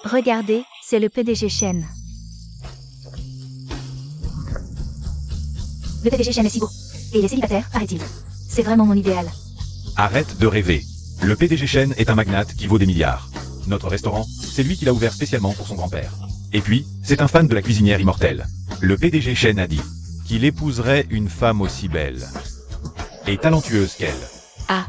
Regardez, c'est le PDG Chen. Le PDG Chen est si beau. Et il est célibataire, paraît-il. C'est vraiment mon idéal. Arrête de rêver. Le PDG Chen est un magnate qui vaut des milliards. Notre restaurant, c'est lui qui l'a ouvert spécialement pour son grand-père. Et puis, c'est un fan de la cuisinière immortelle. Le PDG Chen a dit qu'il épouserait une femme aussi belle et talentueuse qu'elle. Ah.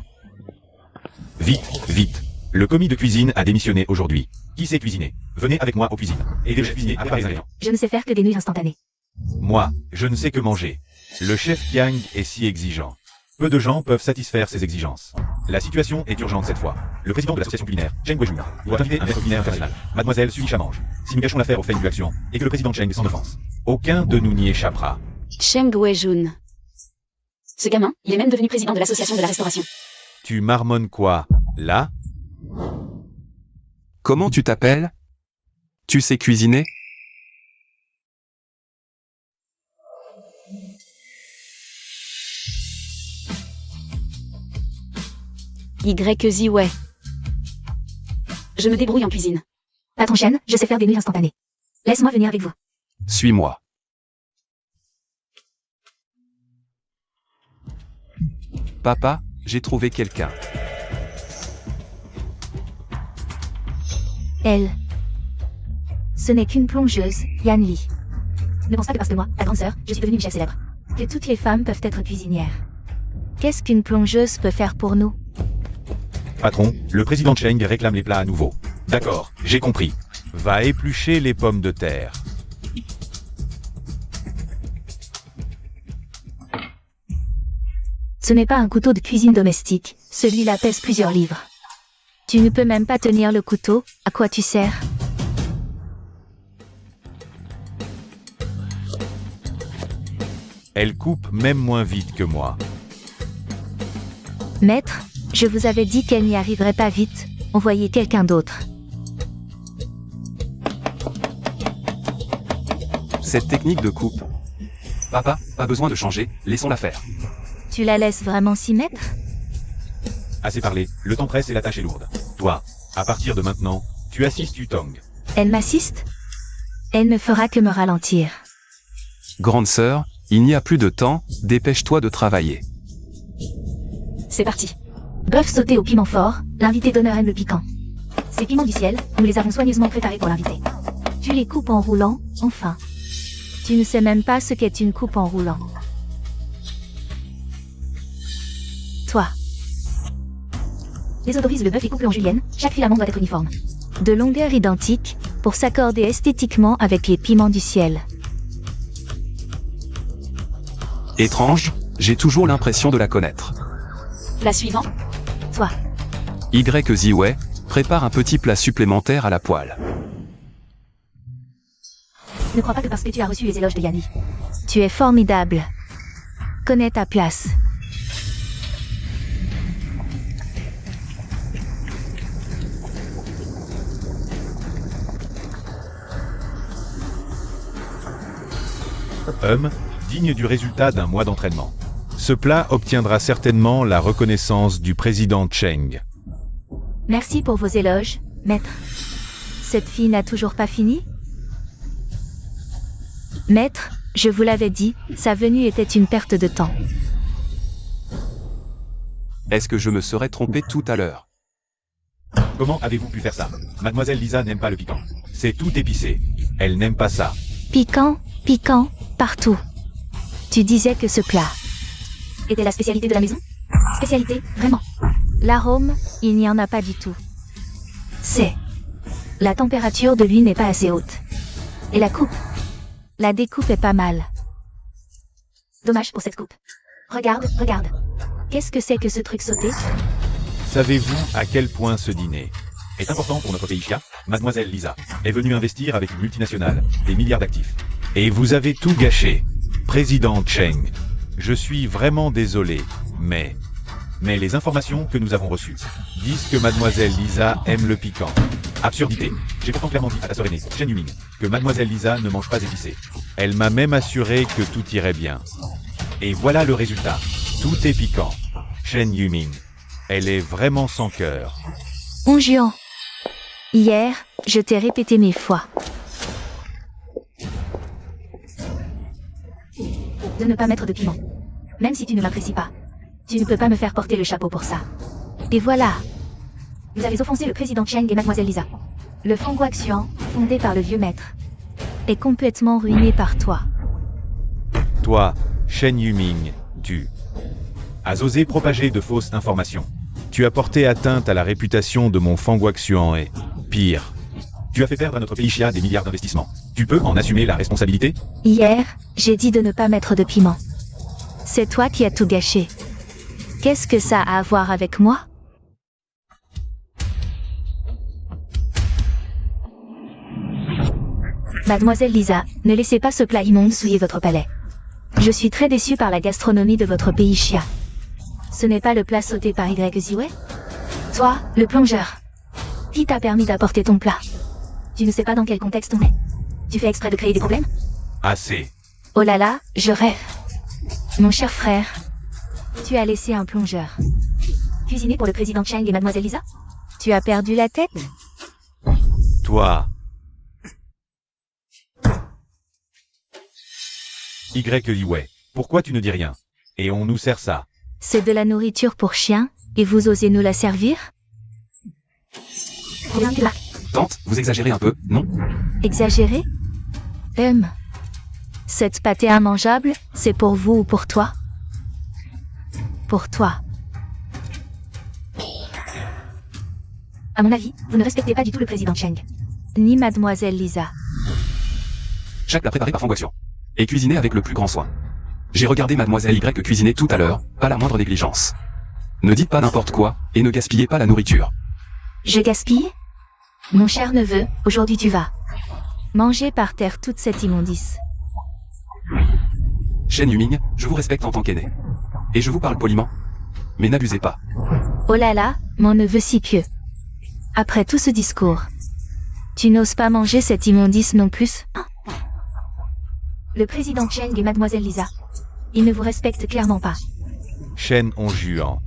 Vite, vite. Le commis de cuisine a démissionné aujourd'hui. Qui sait cuisiner? Venez avec moi aux cuisines. Aidez le cuisinier à préparer les ingrédients. Je ne sais faire que des nouilles instantanées. Moi, je ne sais que manger. Le chef Yang est si exigeant. Peu de gens peuvent satisfaire ses exigences. La situation est urgente cette fois. Le président de l'association culinaire, Cheng Weijun, doit inviter un maître culinaire international. Mademoiselle Sui Chamange. Si nous gâchons l'affaire au fait d'une action, et que le président Cheng s'en offense, aucun de nous n'y échappera. Cheng Weijun. Ce gamin, il est même devenu président de l'association de la restauration. Tu marmonnes quoi, là? Comment tu t'appelles? Tu sais cuisiner? YZ ouais. Je me débrouille en cuisine. Patron Chen, je sais faire des nouilles instantanées. Laisse-moi venir avec vous. Suis-moi. Papa, j'ai trouvé quelqu'un. Elle. Ce n'est qu'une plongeuse, Yan Li. Ne pense pas que parce que moi, ta grande sœur, je suis devenue une chef célèbre. Que toutes les femmes peuvent être cuisinières. Qu'est-ce qu'une plongeuse peut faire pour nous? Patron, le président Cheng réclame les plats à nouveau. D'accord, j'ai compris. Va éplucher les pommes de terre. Ce n'est pas un couteau de cuisine domestique, celui-là pèse plusieurs livres. Tu ne peux même pas tenir le couteau, à quoi tu sers? Elle coupe même moins vite que moi. Maître, je vous avais dit qu'elle n'y arriverait pas vite, envoyez quelqu'un d'autre. Cette technique de coupe. Papa, pas besoin de changer, laissons-la faire. Tu la laisses vraiment s'y mettre? Assez parlé, le temps presse et la tâche est lourde. Toi, à partir de maintenant, tu assistes Yutong. Elle m'assiste? Elle ne fera que me ralentir. Grande sœur, il n'y a plus de temps, dépêche-toi de travailler. C'est parti. Bœuf sauté au piment fort, l'invité d'honneur aime le piquant. Ces piments du ciel, nous les avons soigneusement préparés pour l'invité. Tu les coupes en roulant, enfin. Tu ne sais même pas ce qu'est une coupe en roulant. Toi. Désodorise le bœuf et coupe-le en julienne, chaque filament doit être uniforme. De longueur identique, pour s'accorder esthétiquement avec les piments du ciel. Étrange, j'ai toujours l'impression de la connaître. La suivante. Toi. YZ ouais, prépare un petit plat supplémentaire à la poêle. Ne crois pas que parce que tu as reçu les éloges de Yanni. Tu es formidable. Connais ta place. Digne du résultat d'un mois d'entraînement. Ce plat obtiendra certainement la reconnaissance du président Cheng. Merci pour vos éloges, maître. Cette fille n'a toujours pas fini? Maître, je vous l'avais dit, sa venue était une perte de temps. Est-ce que je me serais trompé tout à l'heure? Comment avez-vous pu faire ça? Mademoiselle Lisa n'aime pas le piquant. C'est tout épicé. Elle n'aime pas ça. Piquant, piquant, partout. Tu disais que ce plat était la spécialité de la maison? Spécialité, vraiment. L'arôme, il n'y en a pas du tout. C'est. La température de l'huile n'est pas assez haute. Et la coupe? La découpe est pas mal. Dommage pour cette coupe. Regarde, regarde. Qu'est-ce que c'est que ce truc sauté? Savez-vous à quel point ce dîner est important pour notre pays Chia? Mademoiselle Lisa est venue investir avec une multinationale, des milliards d'actifs. Et vous avez tout gâché. Président Cheng, je suis vraiment désolé, mais les informations que nous avons reçues disent que Mademoiselle Lisa aime le piquant. Absurdité. J'ai pourtant clairement dit à ta sœur aînée, Chen Yuming, que Mademoiselle Lisa ne mange pas épicé. Elle m'a même assuré que tout irait bien. Et voilà le résultat. Tout est piquant. Chen Yuming. Elle est vraiment sans cœur. Onjuan. Hier, je t'ai répété 1000 fois. De ne pas mettre de piment. Même si tu ne m'apprécies pas. Tu ne peux pas me faire porter le chapeau pour ça. Et voilà. Vous avez offensé le président Cheng et mademoiselle Lisa. Le Fangguaxian, fondé par le vieux maître. Est complètement ruiné par toi. Toi, Shen Yuming, tu as osé propager de fausses informations. Tu as porté atteinte à la réputation de mon Fangguaxian et, pire, tu as fait perdre à notre pays Xia des milliards d'investissements. Tu peux en assumer la responsabilité? Hier, j'ai dit de ne pas mettre de piment. C'est toi qui as tout gâché. Qu'est-ce que ça a à voir avec moi? Mademoiselle Lisa, ne laissez pas ce plat immonde souiller votre palais. Je suis très déçue par la gastronomie de votre pays Xia. Ce n'est pas le plat sauté par Y Ziwei? Toi, le plongeur. Qui t'a permis d'apporter ton plat? Tu ne sais pas dans quel contexte on est. Tu fais exprès de créer des problèmes? Assez. Oh là là, je rêve. Mon cher frère, tu as laissé un plongeur. Cuisiner pour le président Cheng et mademoiselle Lisa? Tu as perdu la tête? Toi. Y. Pourquoi tu ne dis rien? Et on nous sert ça. C'est de la nourriture pour chien, et vous osez nous la servir? Bien là. Tante, vous exagérez un peu, non? Exagéré? Cette pâtée immangeable, c'est pour vous ou pour toi? Pour toi. À mon avis, vous ne respectez pas du tout le président Cheng. Ni mademoiselle Lisa. Chaque plat préparé par Fangguaxian. Et cuisiné avec le plus grand soin. J'ai regardé mademoiselle Y cuisiner tout à l'heure, pas la moindre négligence. Ne dites pas n'importe quoi, et ne gaspillez pas la nourriture. Je gaspille? Mon cher neveu, aujourd'hui tu vas manger par terre toute cette immondice. Shen Yuming, je vous respecte en tant qu'aîné. Et je vous parle poliment. Mais n'abusez pas. Oh là là, mon neveu si pieux. Après tout ce discours, tu n'oses pas manger cette immondice non plus? Le président Cheng et mademoiselle Lisa. Ils ne vous respectent clairement pas. Shen Onjuan.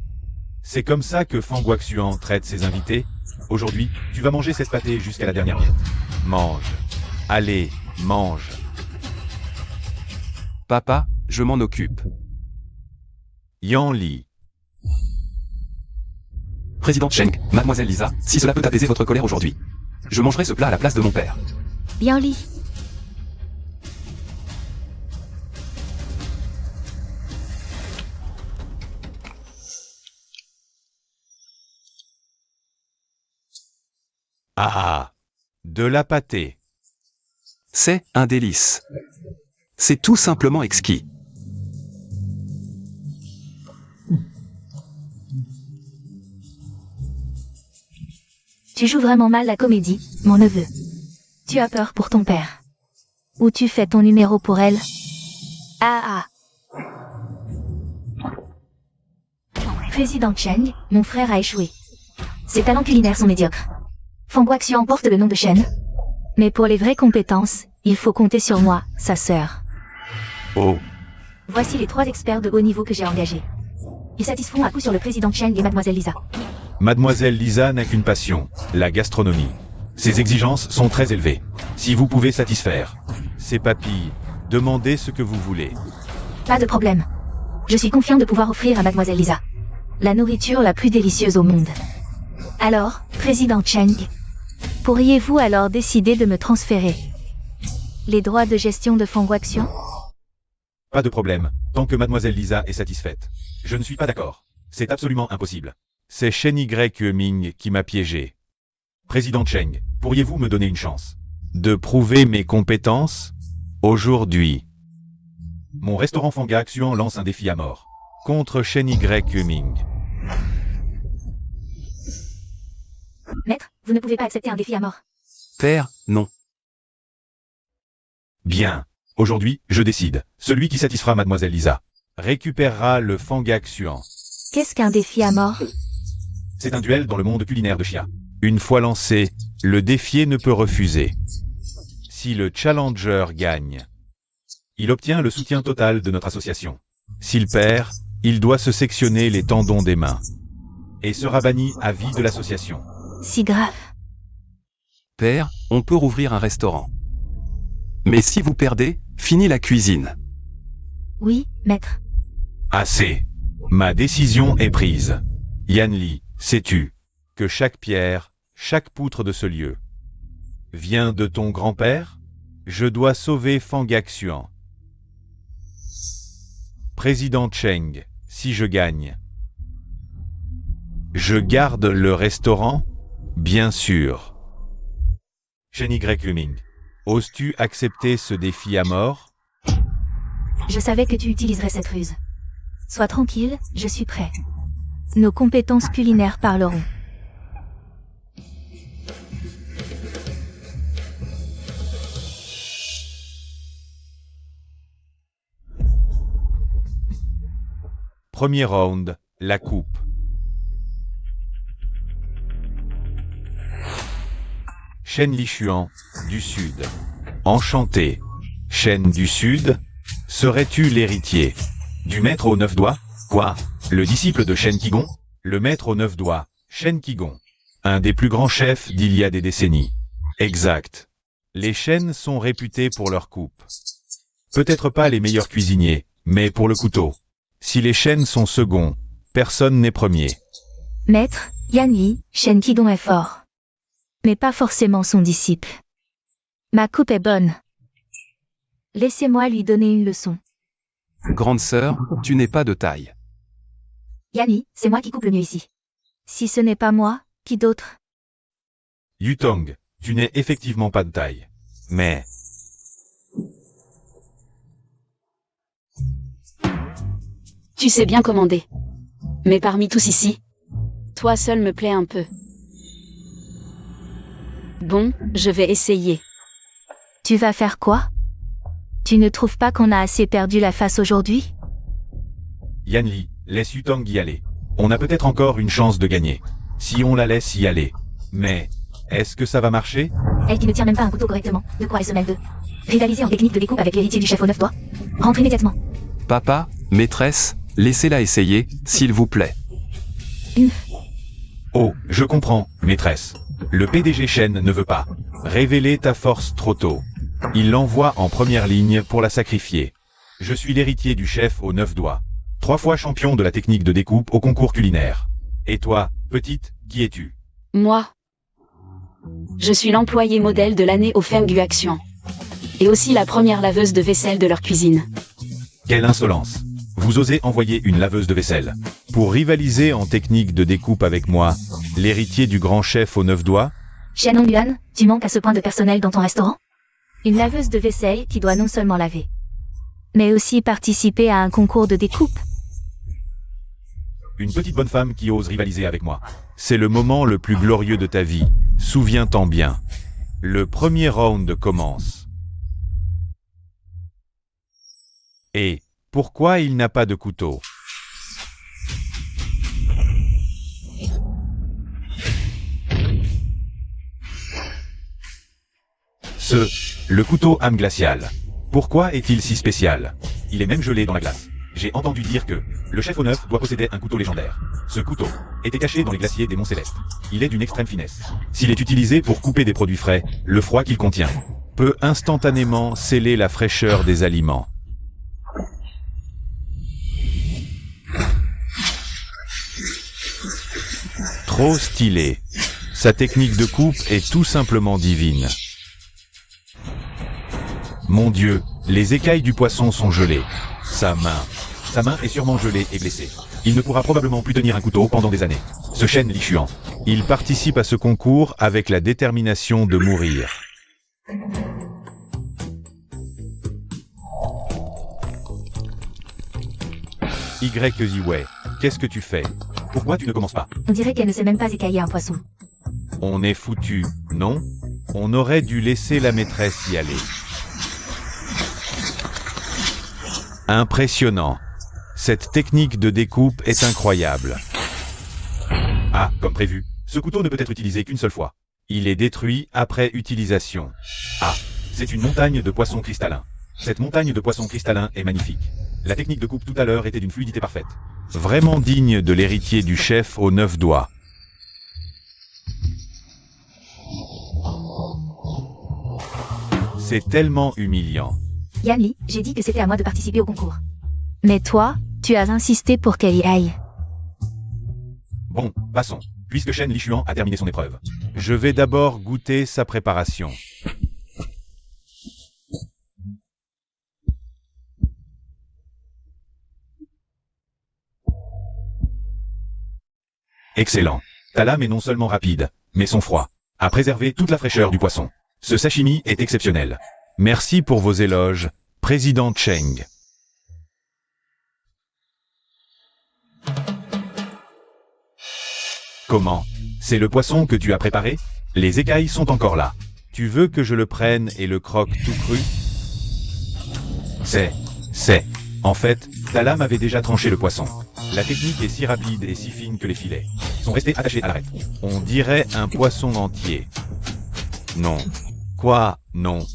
C'est comme ça que Fangguaxian traite ses invités? Aujourd'hui, tu vas manger cette pâtée jusqu'à la dernière miette. Mange. Allez, mange. Papa, je m'en occupe. Yan Li. Président Cheng, mademoiselle Lisa, si cela peut apaiser votre colère aujourd'hui. Je mangerai ce plat à la place de mon père. Bien Li. Ah, de la pâtée. C'est un délice. C'est tout simplement exquis. Tu joues vraiment mal la comédie, mon neveu. Tu as peur pour ton père. Ou tu fais ton numéro pour elle? Ah. Président Cheng, mon frère a échoué. Ses talents culinaires sont médiocres. Fangguaxian porte le nom de Shen. Mais pour les vraies compétences, il faut compter sur moi, sa sœur. Oh. Voici les 3 experts de haut niveau que j'ai engagés. Ils satisferont à coup sur le président Cheng et mademoiselle Lisa. Mademoiselle Lisa n'a qu'une passion, la gastronomie. Ses exigences sont très élevées. Si vous pouvez satisfaire ces papilles, demandez ce que vous voulez. Pas de problème. Je suis confiant de pouvoir offrir à mademoiselle Lisa la nourriture la plus délicieuse au monde. Alors, président Cheng, pourriez-vous alors décider de me transférer les droits de gestion de Fangguaxian? Pas de problème, tant que mademoiselle Lisa est satisfaite. Je ne suis pas d'accord. C'est absolument impossible. C'est Shen Yuming qui m'a piégé. Président Cheng, pourriez-vous me donner une chance de prouver mes compétences? Aujourd'hui, mon restaurant Fangguaxian lance un défi à mort contre Shen Yuming. Maître, vous ne pouvez pas accepter un défi à mort. Père, non. Bien. Aujourd'hui, je décide. Celui qui satisfera mademoiselle Lisa récupérera le Fangguaxian. Qu'est-ce qu'un défi à mort? C'est un duel dans le monde culinaire de Xia. Une fois lancé, le défié ne peut refuser. Si le challenger gagne, il obtient le soutien total de notre association. S'il perd, il doit se sectionner les tendons des mains et sera banni à vie de l'association. Si grave. Père, on peut rouvrir un restaurant. Mais si vous perdez, fini la cuisine. Oui, maître. Assez. Ma décision est prise. Yanli, sais-tu que chaque pierre, chaque poutre de ce lieu vient de ton grand-père? Je dois sauver Fangak-Xuan. Président Cheng, si je gagne, je garde le restaurant? Bien sûr. Shen Y. Luming, oses-tu accepter ce défi à mort? Je savais que tu utiliserais cette ruse. Sois tranquille, je suis prêt. Nos compétences culinaires parleront. Premier round, la coupe. Shen Lishuan, du Sud. Enchanté. Shen du Sud, serais-tu l'héritier du maître aux 9 doigts? Quoi? Le disciple de Shen Qigon? Le maître aux 9 doigts, Shen Qigon. Un des plus grands chefs d'il y a des décennies. Exact. Les Shen sont réputés pour leur coupe. Peut-être pas les meilleurs cuisiniers, mais pour le couteau. Si les Shen sont seconds, personne n'est premier. Maître, Yanli, Shen Qigon est fort. Mais pas forcément son disciple. Ma coupe est bonne. Laissez-moi lui donner une leçon. Grande sœur, tu n'es pas de taille. Yanni, c'est moi qui coupe le mieux ici. Si ce n'est pas moi, qui d'autre? Yutong, tu n'es effectivement pas de taille. Mais... Tu sais bien commander. Mais parmi tous ici, toi seul me plaît un peu. Bon, je vais essayer. Tu vas faire quoi? Tu ne trouves pas qu'on a assez perdu la face aujourd'hui? Yanli, laisse Yutong y aller. On a peut-être encore une chance de gagner. Si on la laisse y aller. Mais, est-ce que ça va marcher? Elle qui ne tient même pas un couteau correctement, de quoi elle se mêle de rivaliser en technique de découpe avec l'héritier du chef aux 9 doigts? Rentre immédiatement. Papa, maîtresse, laissez-la essayer, s'il vous plaît. Oh, je comprends, maîtresse. Le PDG Shen ne veut pas révéler ta force trop tôt. Il l'envoie en première ligne pour la sacrifier. Je suis l'héritier du chef aux 9 doigts. 3 fois champion de la technique de découpe au concours culinaire. Et toi, petite, qui es-tu? Moi, je suis l'employé modèle de l'année au Fengguaxian. Et aussi la première laveuse de vaisselle de leur cuisine. Quelle insolence! Vous osez envoyer une laveuse de vaisselle pour rivaliser en technique de découpe avec moi, l'héritier du grand chef aux 9 doigts? Shen Hongyuan, tu manques à ce point de personnel dans ton restaurant? Une laveuse de vaisselle qui doit non seulement laver, mais aussi participer à un concours de découpe. Une petite bonne femme qui ose rivaliser avec moi. C'est le moment le plus glorieux de ta vie. Souviens-t'en bien. Le premier round commence. Et pourquoi il n'a pas de couteau? Le couteau âme glaciale. Pourquoi est-il si spécial? Il est même gelé dans la glace. J'ai entendu dire que le chef aux 9 doit posséder un couteau légendaire. Ce couteau était caché dans les glaciers des monts Célestes. Il est d'une extrême finesse. S'il est utilisé pour couper des produits frais, le froid qu'il contient peut instantanément sceller la fraîcheur des aliments. Trop stylé. Sa technique de coupe est tout simplement divine. Mon Dieu, les écailles du poisson sont gelées. Sa main est sûrement gelée et blessée. Il ne pourra probablement plus tenir un couteau pendant des années. Ce Shen Lishuan. Il participe à ce concours avec la détermination de mourir. Y. Qu'est-ce que tu fais? Pourquoi tu ne commences pas? On dirait qu'elle ne sait même pas écailler un poisson. On est foutu, non? On aurait dû laisser la maîtresse y aller. Impressionnant. Cette technique de découpe est incroyable. Ah, comme prévu, ce couteau ne peut être utilisé qu'une seule fois. Il est détruit après utilisation. Ah, c'est une montagne de poissons cristallins. Cette montagne de poissons cristallins est magnifique. La technique de coupe tout à l'heure était d'une fluidité parfaite. Vraiment digne de l'héritier du chef aux 9 doigts. C'est tellement humiliant. Yan Li, j'ai dit que c'était à moi de participer au concours. Mais toi, tu as insisté pour qu'elle y aille. Bon, passons, puisque Shen Lishuan a terminé son épreuve. Je vais d'abord goûter sa préparation. Excellent. Ta lame est non seulement rapide, mais son froid a préservé toute la fraîcheur du poisson. Ce sashimi est exceptionnel. Merci pour vos éloges, Président Cheng. Comment? C'est le poisson que tu as préparé? Les écailles sont encore là. Tu veux que je le prenne et le croque tout cru? En fait, ta lame avait déjà tranché le poisson. La technique est si rapide et si fine que les filets sont restés attachés à l'arête. On dirait un poisson entier. Non. Quoi? Non.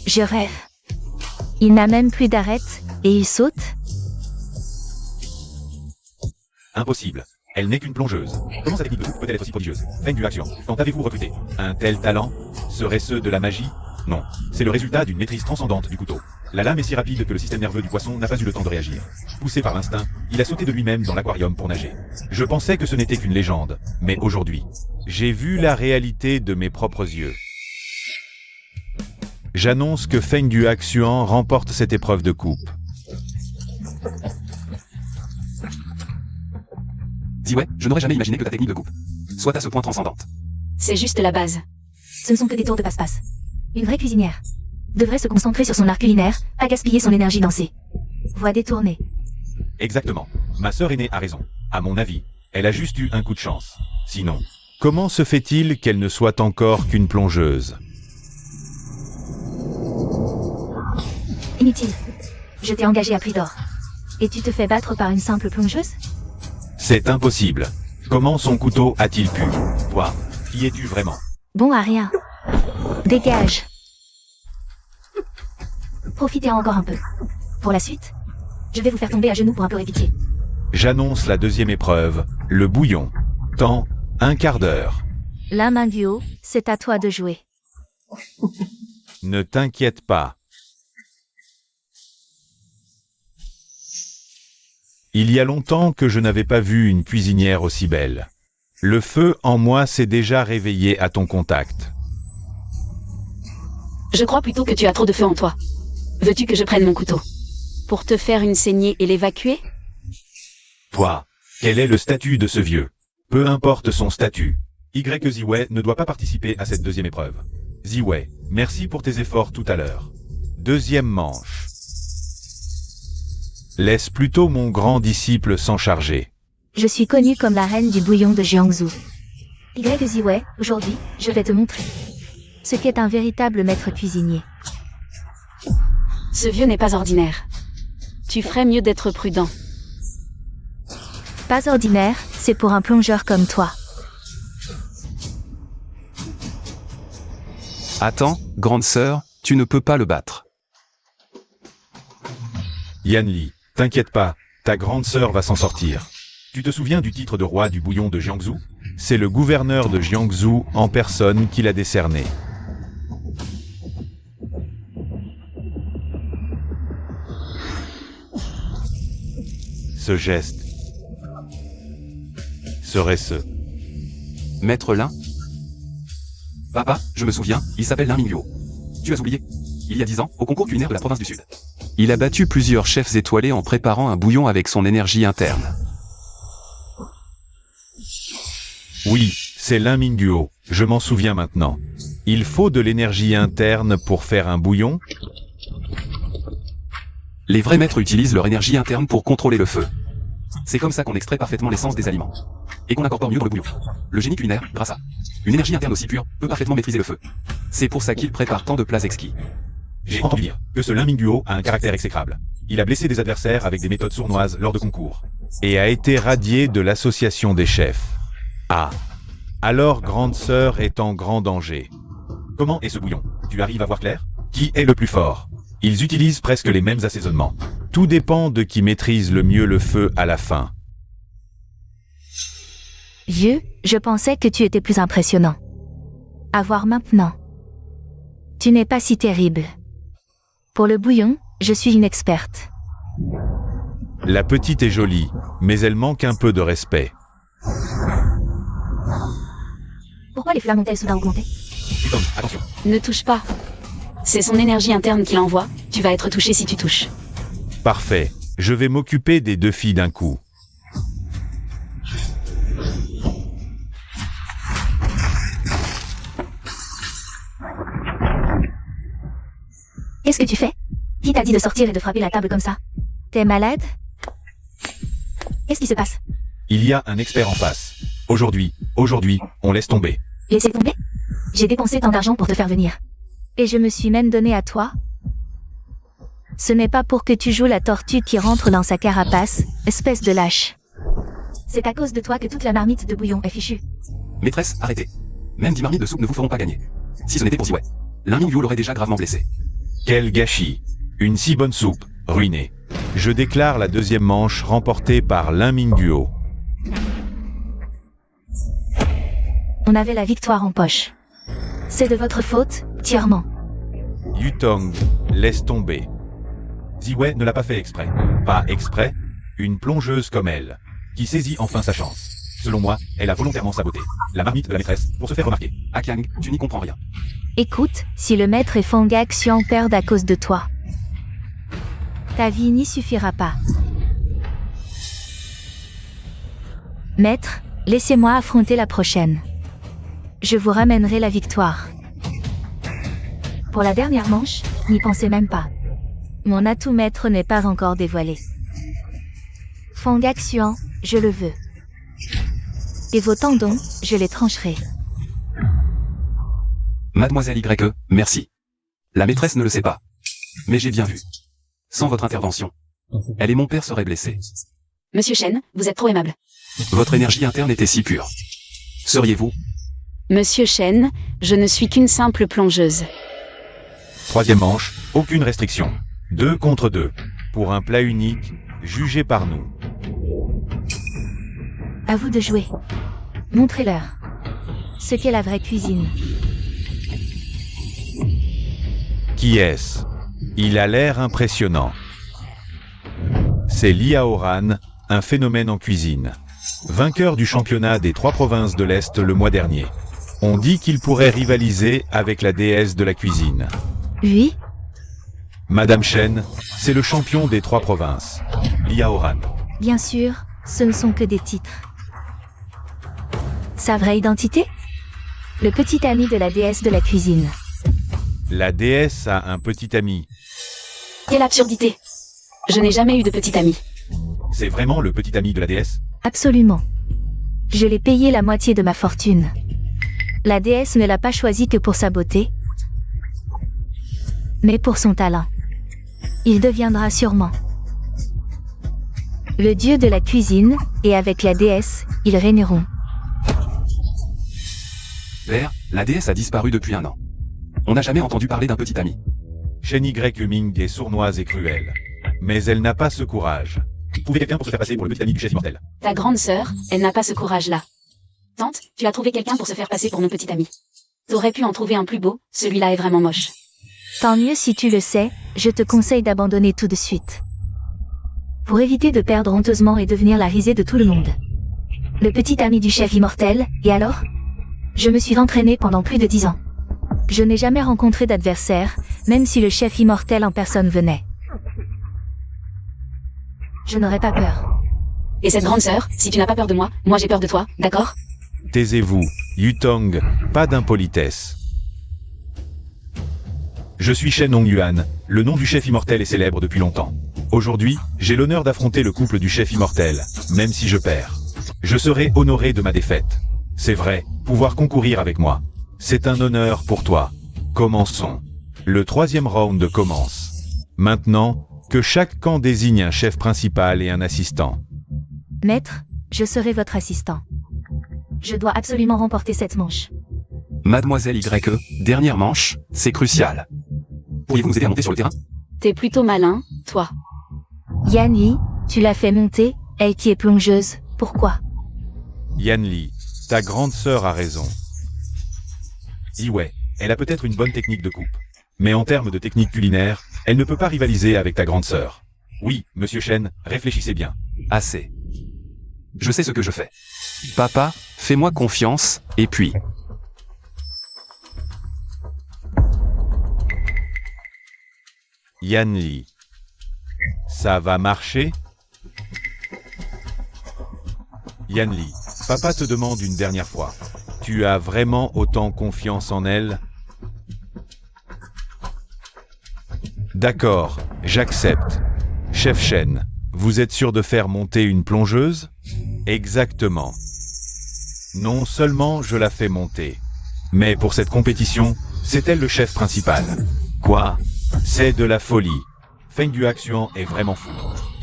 Je rêve. Il n'a même plus d'arête, et il saute? Impossible. Elle n'est qu'une plongeuse. Comment sa technique de coupe peut-elle être aussi prodigieuse? Feng Yuaxian, quand avez-vous recruté un tel talent? Serait-ce de la magie? Non. C'est le résultat d'une maîtrise transcendante du couteau. La lame est si rapide que le système nerveux du poisson n'a pas eu le temps de réagir. Poussé par l'instinct, il a sauté de lui-même dans l'aquarium pour nager. Je pensais que ce n'était qu'une légende, mais aujourd'hui, j'ai vu la réalité de mes propres yeux. J'annonce que Feng Yuaxian remporte cette épreuve de coupe. Ziwei, je n'aurais jamais imaginé que ta technique de coupe soit à ce point transcendante. C'est juste la base. Ce ne sont que des tours de passe-passe. Une vraie cuisinière devrait se concentrer sur son art culinaire, pas gaspiller son énergie dans ses voies détournées. Exactement. Ma sœur aînée a raison. À mon avis, elle a juste eu un coup de chance. Sinon, comment se fait-il qu'elle ne soit encore qu'une plongeuse? Inutile. Je t'ai engagé à prix d'or. Et tu te fais battre par une simple plongeuse? C'est impossible. Comment son couteau a-t-il pu? Toi, qui es-tu vraiment? Bon à rien. Dégage. Profitez encore un peu. Pour la suite, je vais vous faire tomber à genoux pour implorer pitié. J'annonce la deuxième épreuve, le bouillon. Temps, 1/4 d'heure. La main du haut, c'est à toi de jouer. Ne t'inquiète pas. Il y a longtemps que je n'avais pas vu une cuisinière aussi belle. Le feu en moi s'est déjà réveillé à ton contact. Je crois plutôt que tu as trop de feu en toi. Veux-tu que je prenne mon couteau pour te faire une saignée et l'évacuer? Toi, quel est le statut de ce vieux? Peu importe son statut. Ziwei ne doit pas participer à cette deuxième épreuve. Ziwei, merci pour tes efforts tout à l'heure. Deuxième manche. Laisse plutôt mon grand disciple s'en charger. Je suis connue comme la reine du bouillon de Jiangsu. Ziwei, aujourd'hui, je vais te montrer Ce qu'est un véritable maître cuisinier. Ce vieux n'est pas ordinaire. Tu ferais mieux d'être prudent. Pas ordinaire, c'est pour un plongeur comme toi. Attends, grande sœur, tu ne peux pas le battre. Yan Li, t'inquiète pas, ta grande sœur va s'en sortir. Tu te souviens du titre de roi du bouillon de Jiangsu? C'est le gouverneur de Jiangsu en personne qui l'a décerné. Ce geste serait-ce Maître Lin? Papa, je me souviens, il s'appelle Lin Mingluo. Tu as oublié? Il y a 10 ans, au concours culinaire de la province du Sud. Il a battu plusieurs chefs étoilés en préparant un bouillon avec son énergie interne. Oui, c'est Lin Mingluo, je m'en souviens maintenant. Il faut de l'énergie interne pour faire un bouillon? Les vrais maîtres utilisent leur énergie interne pour contrôler le feu. C'est comme ça qu'on extrait parfaitement l'essence des aliments. Et qu'on incorpore mieux dans le bouillon. Le génie culinaire, grâce à une énergie interne aussi pure, peut parfaitement maîtriser le feu. C'est pour ça qu'il prépare tant de plats exquis. J'ai entendu dire que ce Lin Mingluo a un caractère exécrable. Il a blessé des adversaires avec des méthodes sournoises lors de concours. Et a été radié de l'association des chefs. Ah. Alors grande sœur est en grand danger. Comment est ce bouillon? Tu arrives à voir clair? Qui est le plus fort? Ils utilisent presque les mêmes assaisonnements. Tout dépend de qui maîtrise le mieux le feu à la fin. Vieux, je pensais que tu étais plus impressionnant. À voir maintenant. Tu n'es pas si terrible. Pour le bouillon, je suis une experte. La petite est jolie, mais elle manque un peu de respect. Pourquoi les flammes ont-elles soudain augmenté? Yutong, attention. Ne touche pas. C'est son énergie interne qui l'envoie. Tu vas être touché si tu touches. Parfait. Je vais m'occuper des deux filles d'un coup. Qu'est-ce que tu fais? Qui t'a dit de sortir et de frapper la table comme ça? T'es malade? Qu'est-ce qui se passe? Il y a un expert en face. Aujourd'hui, on laisse tomber. Laissez tomber? J'ai dépensé tant d'argent pour te faire venir. Et je me suis même donné à toi? Ce n'est pas pour que tu joues la tortue qui rentre dans sa carapace, espèce de lâche. C'est à cause de toi que toute la marmite de bouillon est fichue. Maîtresse, arrêtez. Même 10 marmites de soupe ne vous feront pas gagner. Si ce n'était pour Ziwei, Lin Mingyu l'aurait déjà gravement blessé. Quel gâchis. Une si bonne soupe, ruinée. Je déclare la deuxième manche remportée par Lin Mingyu. On avait la victoire en poche. C'est de votre faute, tièrement. Yutong, laisse tomber. Ziwei ne l'a pas fait exprès. Pas exprès. Une plongeuse comme elle, qui saisit enfin sa chance. Selon moi, elle a volontairement saboté la marmite de la maîtresse pour se faire remarquer. Akiang, tu n'y comprends rien. Écoute, si le maître et Fanga Xian perdent à cause de toi, ta vie n'y suffira pas. Maître, laissez-moi affronter la prochaine. Je vous ramènerai la victoire. Pour la dernière manche, n'y pensez même pas. Mon atout maître n'est pas encore dévoilé. Fanga Xian, je le veux. Et vos tendons, je les trancherai. Mademoiselle YE, merci. La maîtresse ne le sait pas. Mais j'ai bien vu. Sans votre intervention, elle et mon père seraient blessés. Monsieur Shen, vous êtes trop aimable. Votre énergie interne était si pure. Seriez-vous? Monsieur Shen, je ne suis qu'une simple plongeuse. Troisième manche, aucune restriction. 2 contre 2. Pour un plat unique, jugé par nous. À vous de jouer. Montrez-leur ce qu'est la vraie cuisine. Qui est-ce? Il a l'air impressionnant. C'est Liaoran, un phénomène en cuisine. Vainqueur du championnat des 3 provinces de l'Est le mois dernier. On dit qu'il pourrait rivaliser avec la déesse de la cuisine. Oui? Madame Shen, c'est le champion des 3 provinces. Liaoran. Bien sûr, ce ne sont que des titres. Sa vraie identité? Le petit ami de la déesse de la cuisine. La déesse a un petit ami. Quelle absurdité! Je n'ai jamais eu de petit ami. C'est vraiment le petit ami de la déesse? Absolument. Je l'ai payé la moitié de ma fortune. La déesse ne l'a pas choisi que pour sa beauté, mais pour son talent. Il deviendra sûrement le dieu de la cuisine, et avec la déesse, ils régneront. Père, la déesse a disparu depuis 1 an. On n'a jamais entendu parler d'un petit ami. Shen Y est sournoise et cruelle. Mais elle n'a pas ce courage. Pouvez quelqu'un pour se faire passer pour le petit ami du chef immortel? Ta grande sœur, elle n'a pas ce courage-là. Tante, tu as trouvé quelqu'un pour se faire passer pour mon petit ami. T'aurais pu en trouver un plus beau, celui-là est vraiment moche. Tant mieux si tu le sais, je te conseille d'abandonner tout de suite. Pour éviter de perdre honteusement et devenir la risée de tout le monde. Le petit ami du chef immortel, et alors? Je me suis entraînée pendant plus de 10 ans. Je n'ai jamais rencontré d'adversaire, même si le chef immortel en personne venait. Je n'aurais pas peur. Et cette grande sœur, si tu n'as pas peur de moi, moi j'ai peur de toi, d'accord? Taisez-vous, Yutong, pas d'impolitesse. Je suis Shen Hongyuan, le nom du chef immortel est célèbre depuis longtemps. Aujourd'hui, j'ai l'honneur d'affronter le couple du chef immortel, même si je perds. Je serai honoré de ma défaite. C'est vrai, pouvoir concourir avec moi. C'est un honneur pour toi. Commençons. Le 3e round commence. Maintenant, que chaque camp désigne un chef principal et un assistant. Maître, je serai votre assistant. Je dois absolument remporter cette manche. Mademoiselle YE, dernière manche, c'est crucial. Pourriez-vous nous aider à monter sur le terrain? T'es plutôt malin, toi. Yanni, tu l'as fait monter, elle qui est plongeuse, pourquoi? Yanli, ta grande sœur a raison. Ouais, elle a peut-être une bonne technique de coupe. Mais en termes de technique culinaire, elle ne peut pas rivaliser avec ta grande sœur. Oui, monsieur Shen, réfléchissez bien. Assez. Je sais ce que je fais. Papa, fais-moi confiance, et puis... Yanli. Ça va marcher? Yanli, papa te demande une dernière fois. Tu as vraiment autant confiance en elle? D'accord, j'accepte. Chef Shen, vous êtes sûr de faire monter une plongeuse? Exactement. Non seulement je la fais monter, mais pour cette compétition, c'est elle le chef principal. Quoi? C'est de la folie. Feng Yuaxuan est vraiment fou.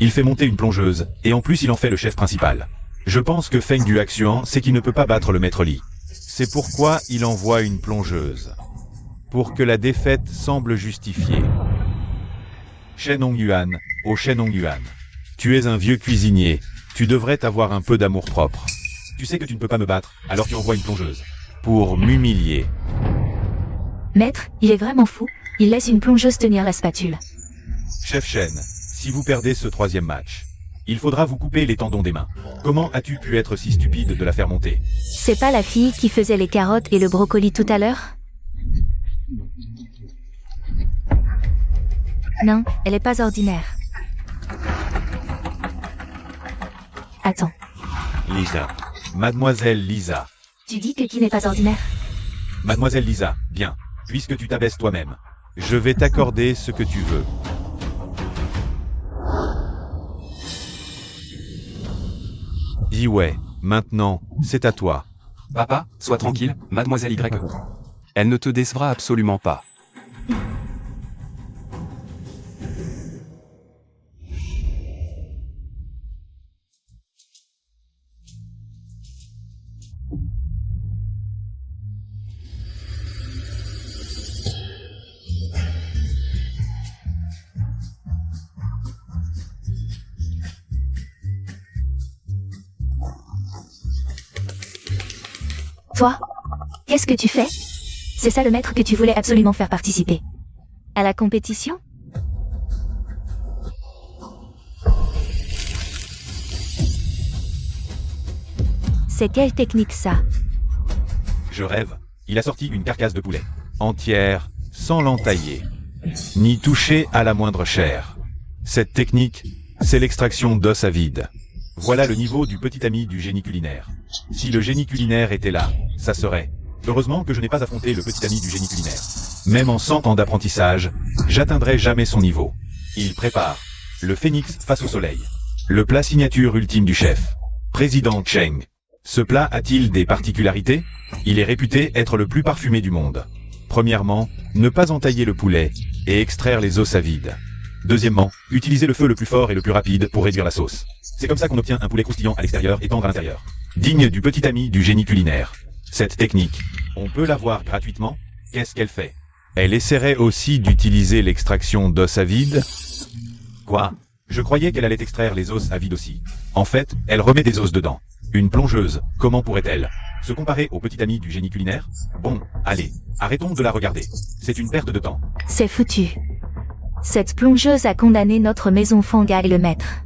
Il fait monter une plongeuse, et en plus il en fait le chef principal. Je pense que Feng Yuaxuan sait qu'il ne peut pas battre le maître Li. C'est pourquoi il envoie une plongeuse. Pour que la défaite semble justifiée. Shen Hongyuan, oh Shen Hongyuan. Tu es un vieux cuisinier, tu devrais avoir un peu d'amour-propre. Tu sais que tu ne peux pas me battre, alors tu envoies une plongeuse. Pour m'humilier. Maître, il est vraiment fou. Il laisse une plongeuse tenir la spatule. Chef Shen, si vous perdez ce troisième match, il faudra vous couper les tendons des mains. Comment as-tu pu être si stupide de la faire monter? C'est pas la fille qui faisait les carottes et le brocoli tout à l'heure? Non, elle est pas ordinaire. Attends, Lisa. Mademoiselle Lisa. tu dis que qui n'est pas ordinaire? Mademoiselle Lisa, bien. Puisque tu t'abaisses toi-même, je vais t'accorder ce que tu veux. Dis ouais, maintenant, c'est à toi. Papa, sois tranquille, mademoiselle Y. Elle ne te décevra absolument pas. Toi? Qu'est-ce que tu fais? C'est ça le maître que tu voulais absolument faire participer. À la compétition? C'est quelle technique ça? Je rêve. Il a sorti une carcasse de poulet. Entière, sans l'entailler. Ni toucher à la moindre chair. Cette technique, c'est l'extraction d'os à vide. Voilà le niveau du petit ami du génie culinaire. Si le génie culinaire était là, ça serait. Heureusement que je n'ai pas affronté le petit ami du génie culinaire. Même en 100 ans d'apprentissage, j'atteindrai jamais son niveau. Il prépare le phénix face au soleil. Le plat signature ultime du chef. Président Cheng. Ce plat a-t-il des particularités? Il est réputé être le plus parfumé du monde. Premièrement, ne pas entailler le poulet et extraire les os à vide. Deuxièmement, utiliser le feu le plus fort et le plus rapide pour réduire la sauce. C'est comme ça qu'on obtient un poulet croustillant à l'extérieur et tendre à l'intérieur. Digne du petit ami du génie culinaire. Cette technique, on peut l'avoir gratuitement. Qu'est-ce qu'elle fait? Elle essaierait aussi d'utiliser l'extraction d'os à vide? Quoi? Je croyais qu'elle allait extraire les os à vide aussi. En fait, elle remet des os dedans. Une plongeuse, comment pourrait-elle se comparer au petit ami du génie culinaire? Bon, allez, arrêtons de la regarder. C'est une perte de temps. C'est foutu. Cette plongeuse a condamné notre maison Fanga et le maître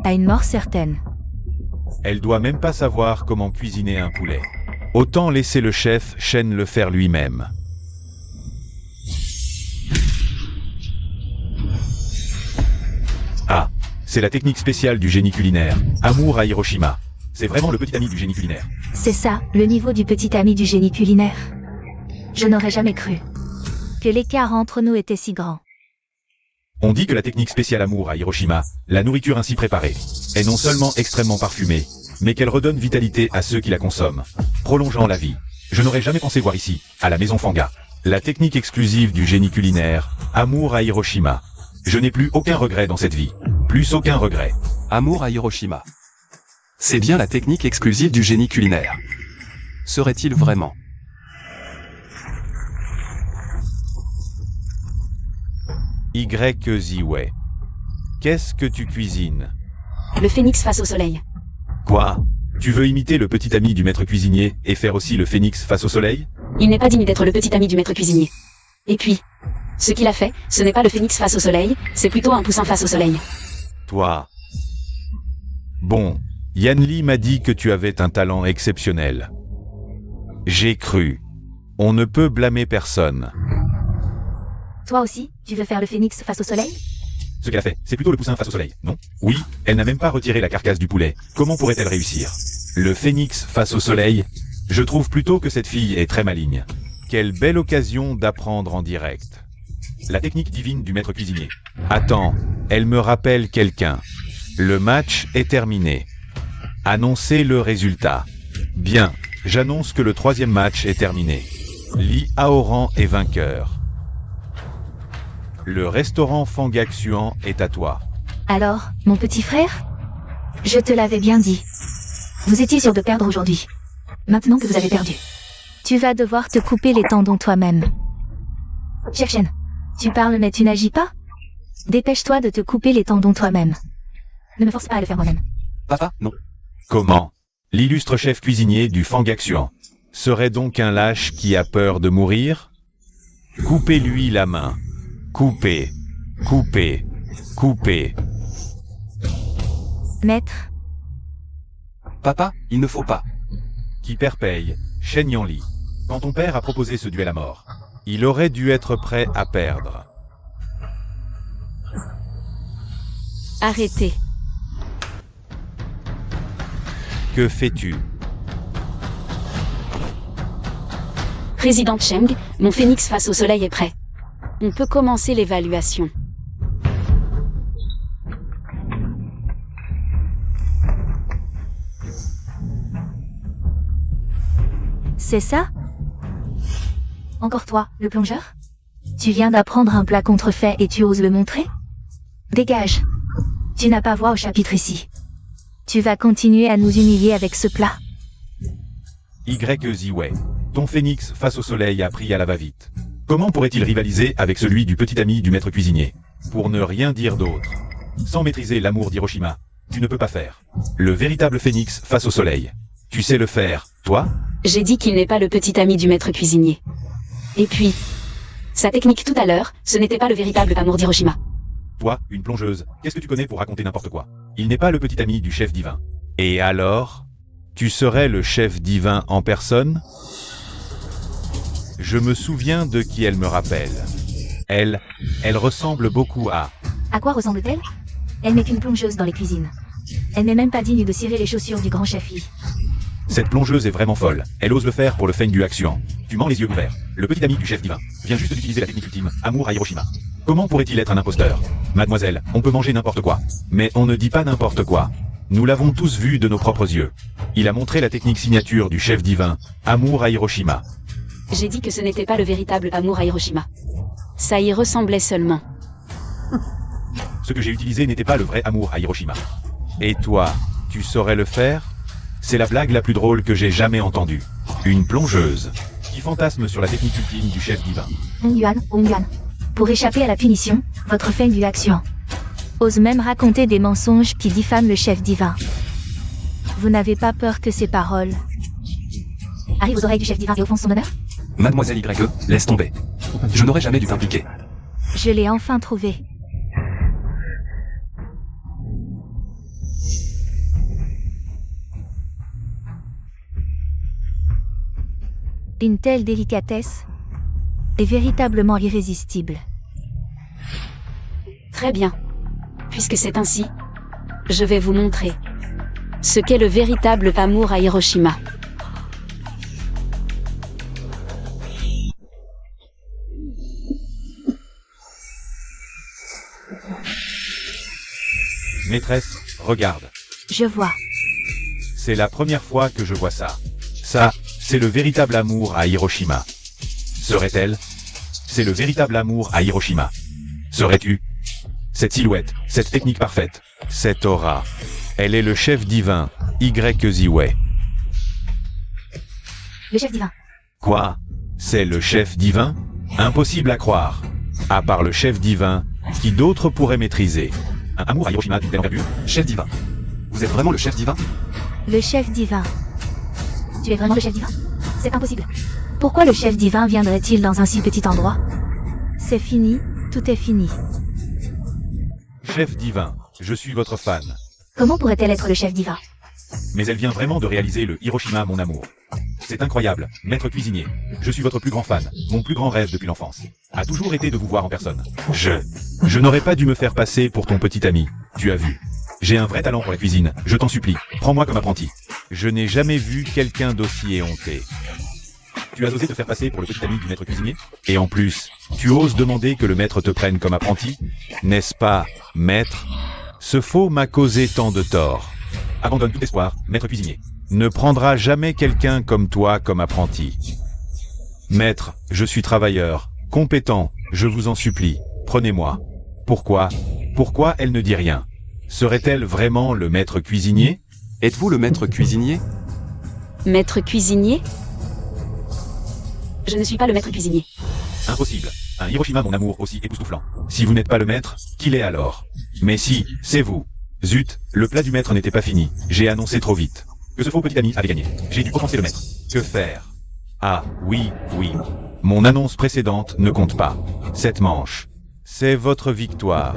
à une mort certaine. Elle doit même pas savoir comment cuisiner un poulet. Autant laisser le chef Shen le faire lui-même. Ah, c'est la technique spéciale du génie culinaire. Amour à Hiroshima. C'est vraiment le petit ami du génie culinaire. C'est ça, le niveau du petit ami du génie culinaire. Je n'aurais jamais cru. Que l'écart entre nous était si grand. On dit que la technique spéciale amour à Hiroshima, la nourriture ainsi préparée, est non seulement extrêmement parfumée, mais qu'elle redonne vitalité à ceux qui la consomment, prolongeant la vie. Je n'aurais jamais pensé voir ici, à la maison Fanga, la technique exclusive du génie culinaire, amour à Hiroshima. Je n'ai plus aucun regret dans cette vie. Plus aucun regret. Amour à Hiroshima. C'est bien la technique exclusive du génie culinaire. Serait-il vraiment? Ziwei. Qu'est-ce que tu cuisines? Le phénix face au soleil. Quoi? Tu veux imiter le petit ami du maître cuisinier et faire aussi le phénix face au soleil? Il n'est pas digne d'être le petit ami du maître cuisinier. Et puis, ce qu'il a fait, ce n'est pas le phénix face au soleil, c'est plutôt un poussin face au soleil. Toi. Bon, Yanli m'a dit que tu avais un talent exceptionnel. J'ai cru. On ne peut blâmer personne. Toi aussi, tu veux faire le phénix face au soleil? Ce qu'elle a fait, c'est plutôt le poussin face au soleil, non? Oui, elle n'a même pas retiré la carcasse du poulet. Comment pourrait-elle réussir? Le phénix face au soleil? Je trouve plutôt que cette fille est très maligne. Quelle belle occasion d'apprendre en direct. La technique divine du maître cuisinier. Attends, elle me rappelle quelqu'un. Le match est terminé. Annoncez le résultat. Bien, j'annonce que le 3e match est terminé. Li Aoran est vainqueur. Le restaurant Fangaksuan est à toi. Alors, mon petit frère? Je te l'avais bien dit. Vous étiez sûr de perdre aujourd'hui. Maintenant que vous avez perdu, Tu vas devoir te couper les tendons toi-même. chef Chen, tu parles mais tu n'agis pas? Dépêche-toi de te couper les tendons toi-même. Ne me force pas à le faire moi-même. Papa, non. Comment? L'illustre chef cuisinier du Fangaksuan serait donc un lâche qui a peur de mourir? Coupez-lui la main. Coupez. Coupez. Coupez. Maître, Papa, il ne faut pas. Qui perd paye. Shen Yanli. Quand ton père a proposé ce duel à mort, il aurait dû être prêt à perdre. Arrêtez. Que fais-tu? Président Cheng, mon phénix face au soleil est prêt. On peut commencer l'évaluation. c'est ça? Encore toi, le plongeur? Tu viens d'apprendre un plat contrefait et tu oses le montrer? Dégage. Tu n'as pas voix au chapitre ici. Tu vas continuer à nous humilier avec ce plat. Ziwei. Ton phénix face au soleil a pris à la va-vite. Comment pourrait-il rivaliser avec celui du petit ami du maître cuisinier? Pour ne rien dire d'autre. Sans maîtriser l'amour d'Hiroshima, tu ne peux pas faire. Le véritable phénix face au soleil. Tu sais le faire, toi? J'ai dit qu'il n'est pas le petit ami du maître cuisinier. Et puis, sa technique tout à l'heure, ce n'était pas le véritable amour d'Hiroshima. Toi, une plongeuse, qu'est-ce que tu connais pour raconter n'importe quoi? Il n'est pas le petit ami du chef divin. Et alors? Tu serais le chef divin en personne? Je me souviens de qui elle me rappelle. Elle ressemble beaucoup à... À quoi ressemble-t-elle? Elle n'est qu'une plongeuse dans les cuisines. Elle n'est même pas digne de cirer les chaussures du grand chef Li. Cette plongeuse est vraiment folle. Elle ose le faire pour le Fengguaxuan. Tu mens les yeux ouverts. Le petit ami du chef divin vient juste d'utiliser la technique ultime, amour à Hiroshima. Comment pourrait-il être un imposteur? Mademoiselle, on peut manger n'importe quoi. Mais on ne dit pas n'importe quoi. Nous l'avons tous vu de nos propres yeux. Il a montré la technique signature du chef divin, amour à Hiroshima. J'ai dit que ce n'était pas le véritable amour à Hiroshima. Ça y ressemblait seulement. Ce que j'ai utilisé n'était pas le vrai amour à Hiroshima. Et toi, tu saurais le faire? C'est la blague la plus drôle que j'ai jamais entendue. Une plongeuse qui fantasme sur la technique ultime du chef divin. Ongyuan. Pour échapper à la punition, votre Fengguaxuan Ose même raconter des mensonges qui diffament le chef divin. Vous n'avez pas peur que ces paroles arrive aux oreilles du chef divin et offense son honneur? Mademoiselle YE, laisse tomber. Je n'aurais jamais dû t'impliquer. Je l'ai enfin trouvé. Une telle délicatesse est véritablement irrésistible. Très bien. Puisque c'est ainsi, je vais vous montrer ce qu'est le véritable amour à Hiroshima. Maîtresse, regarde. Je vois. C'est la première fois que je vois ça. Ça, c'est le véritable amour à Hiroshima. Serait-elle? C'est le véritable amour à Hiroshima. Serais-tu? Cette silhouette, cette technique parfaite, cette aura. Elle est le chef divin, Ziwei. Le chef divin. Quoi? C'est le chef divin? Impossible à croire. À part le chef divin, qui d'autres pourraient maîtriser? Un amour à Hiroshima d'une telle envergure? Chef divin. Vous êtes vraiment le chef divin? Le chef divin. Tu es vraiment le chef divin? C'est impossible. Pourquoi le chef divin viendrait-il dans un si petit endroit? C'est fini, tout est fini. Chef divin, je suis votre fan. Comment pourrait-elle être le chef divin? Mais elle vient vraiment de réaliser le Hiroshima, mon amour. C'est incroyable, maître cuisinier. Je suis votre plus grand fan. Mon plus grand rêve depuis l'enfance a toujours été de vous voir en personne. Je n'aurais pas dû me faire passer pour ton petit ami. Tu as vu. J'ai un vrai talent pour la cuisine. Je t'en supplie, prends-moi comme apprenti. Je n'ai jamais vu quelqu'un d'aussi éhonté. Tu as osé te faire passer pour le petit ami du maître cuisinier? Et en plus, tu oses demander que le maître te prenne comme apprenti? N'est-ce pas, maître? Ce faux m'a causé tant de tort. Abandonne tout espoir, maître cuisinier. Ne prendra jamais quelqu'un comme toi comme apprenti. Maître, je suis travailleur, compétent, je vous en supplie, prenez-moi. Pourquoi elle ne dit rien? Serait-elle vraiment le maître cuisinier? Êtes-vous le maître cuisinier? Maître cuisinier? Je ne suis pas le maître cuisinier. Impossible. Un Hiroshima, mon amour, aussi époustouflant. Si vous n'êtes pas le maître, qui l'est alors? Mais si, c'est vous. Zut, le plat du maître n'était pas fini. J'ai annoncé trop vite que ce faux petit ami avait gagné. J'ai dû offenser le maître. Que faire? Ah, oui. Mon annonce précédente ne compte pas. Cette manche, c'est votre victoire.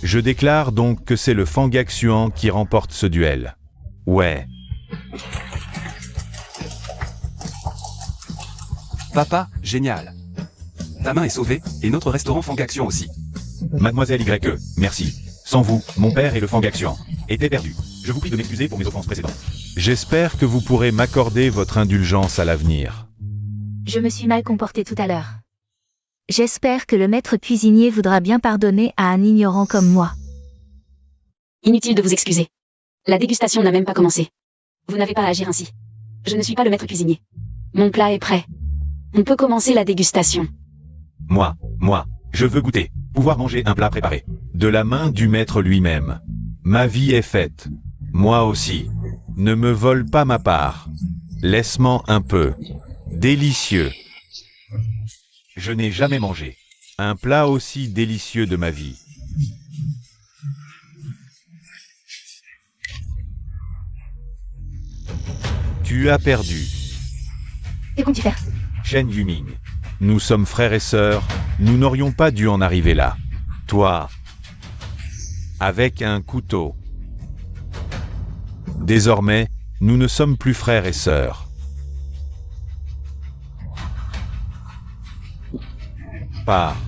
Je déclare donc que c'est le Fangaksuan qui remporte ce duel. Ouais. Papa, génial. Ta main est sauvée, et notre restaurant Fangaksuan aussi. Mademoiselle YE, merci. Sans vous, mon père et le Fangaksuan étaient perdus. Je vous prie de m'excuser pour mes offenses précédentes. J'espère que vous pourrez m'accorder votre indulgence à l'avenir. Je me suis mal comporté tout à l'heure. J'espère que le maître cuisinier voudra bien pardonner à un ignorant comme moi. Inutile de vous excuser. La dégustation n'a même pas commencé. Vous n'avez pas à agir ainsi. Je ne suis pas le maître cuisinier. Mon plat est prêt. On peut commencer la dégustation. Moi, je veux goûter, pouvoir manger un plat préparé. De la main du maître lui-même. Ma vie est faite. Moi aussi. Ne me vole pas ma part. Laisse-moi un peu. Délicieux. Je n'ai jamais mangé un plat aussi délicieux de ma vie. Tu as perdu. Que comptes-tu faire? Shen Yuming. Nous sommes frères et sœurs, nous n'aurions pas dû en arriver là. Toi, avec un couteau. Désormais, nous ne sommes plus frères et sœurs. Pars,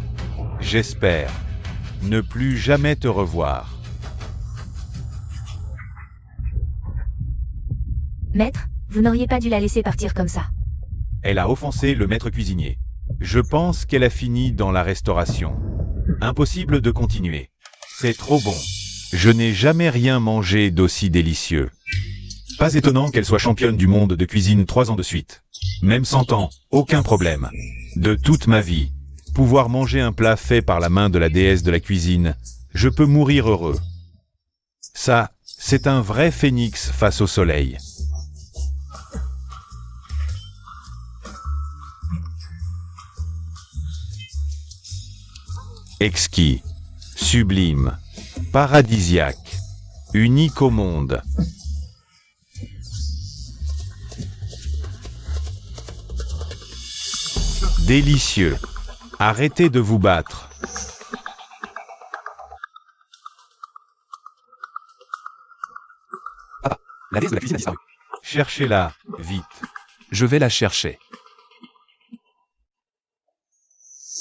j'espère, ne plus jamais te revoir. Maître, vous n'auriez pas dû la laisser partir comme ça. Elle a offensé le maître cuisinier. Je pense qu'elle a fini dans la restauration. Impossible de continuer. C'est trop bon. Je n'ai jamais rien mangé d'aussi délicieux. Pas étonnant qu'elle soit championne du monde de cuisine 3 ans de suite. Même 100 ans, aucun problème. De toute ma vie, pouvoir manger un plat fait par la main de la déesse de la cuisine, je peux mourir heureux. Ça, c'est un vrai phénix face au soleil. Exquis, sublime, paradisiaque, unique au monde. Délicieux. Arrêtez de vous battre. Ah, la déesse de la cuisine a disparu. Cherchez-la, vite. Je vais la chercher.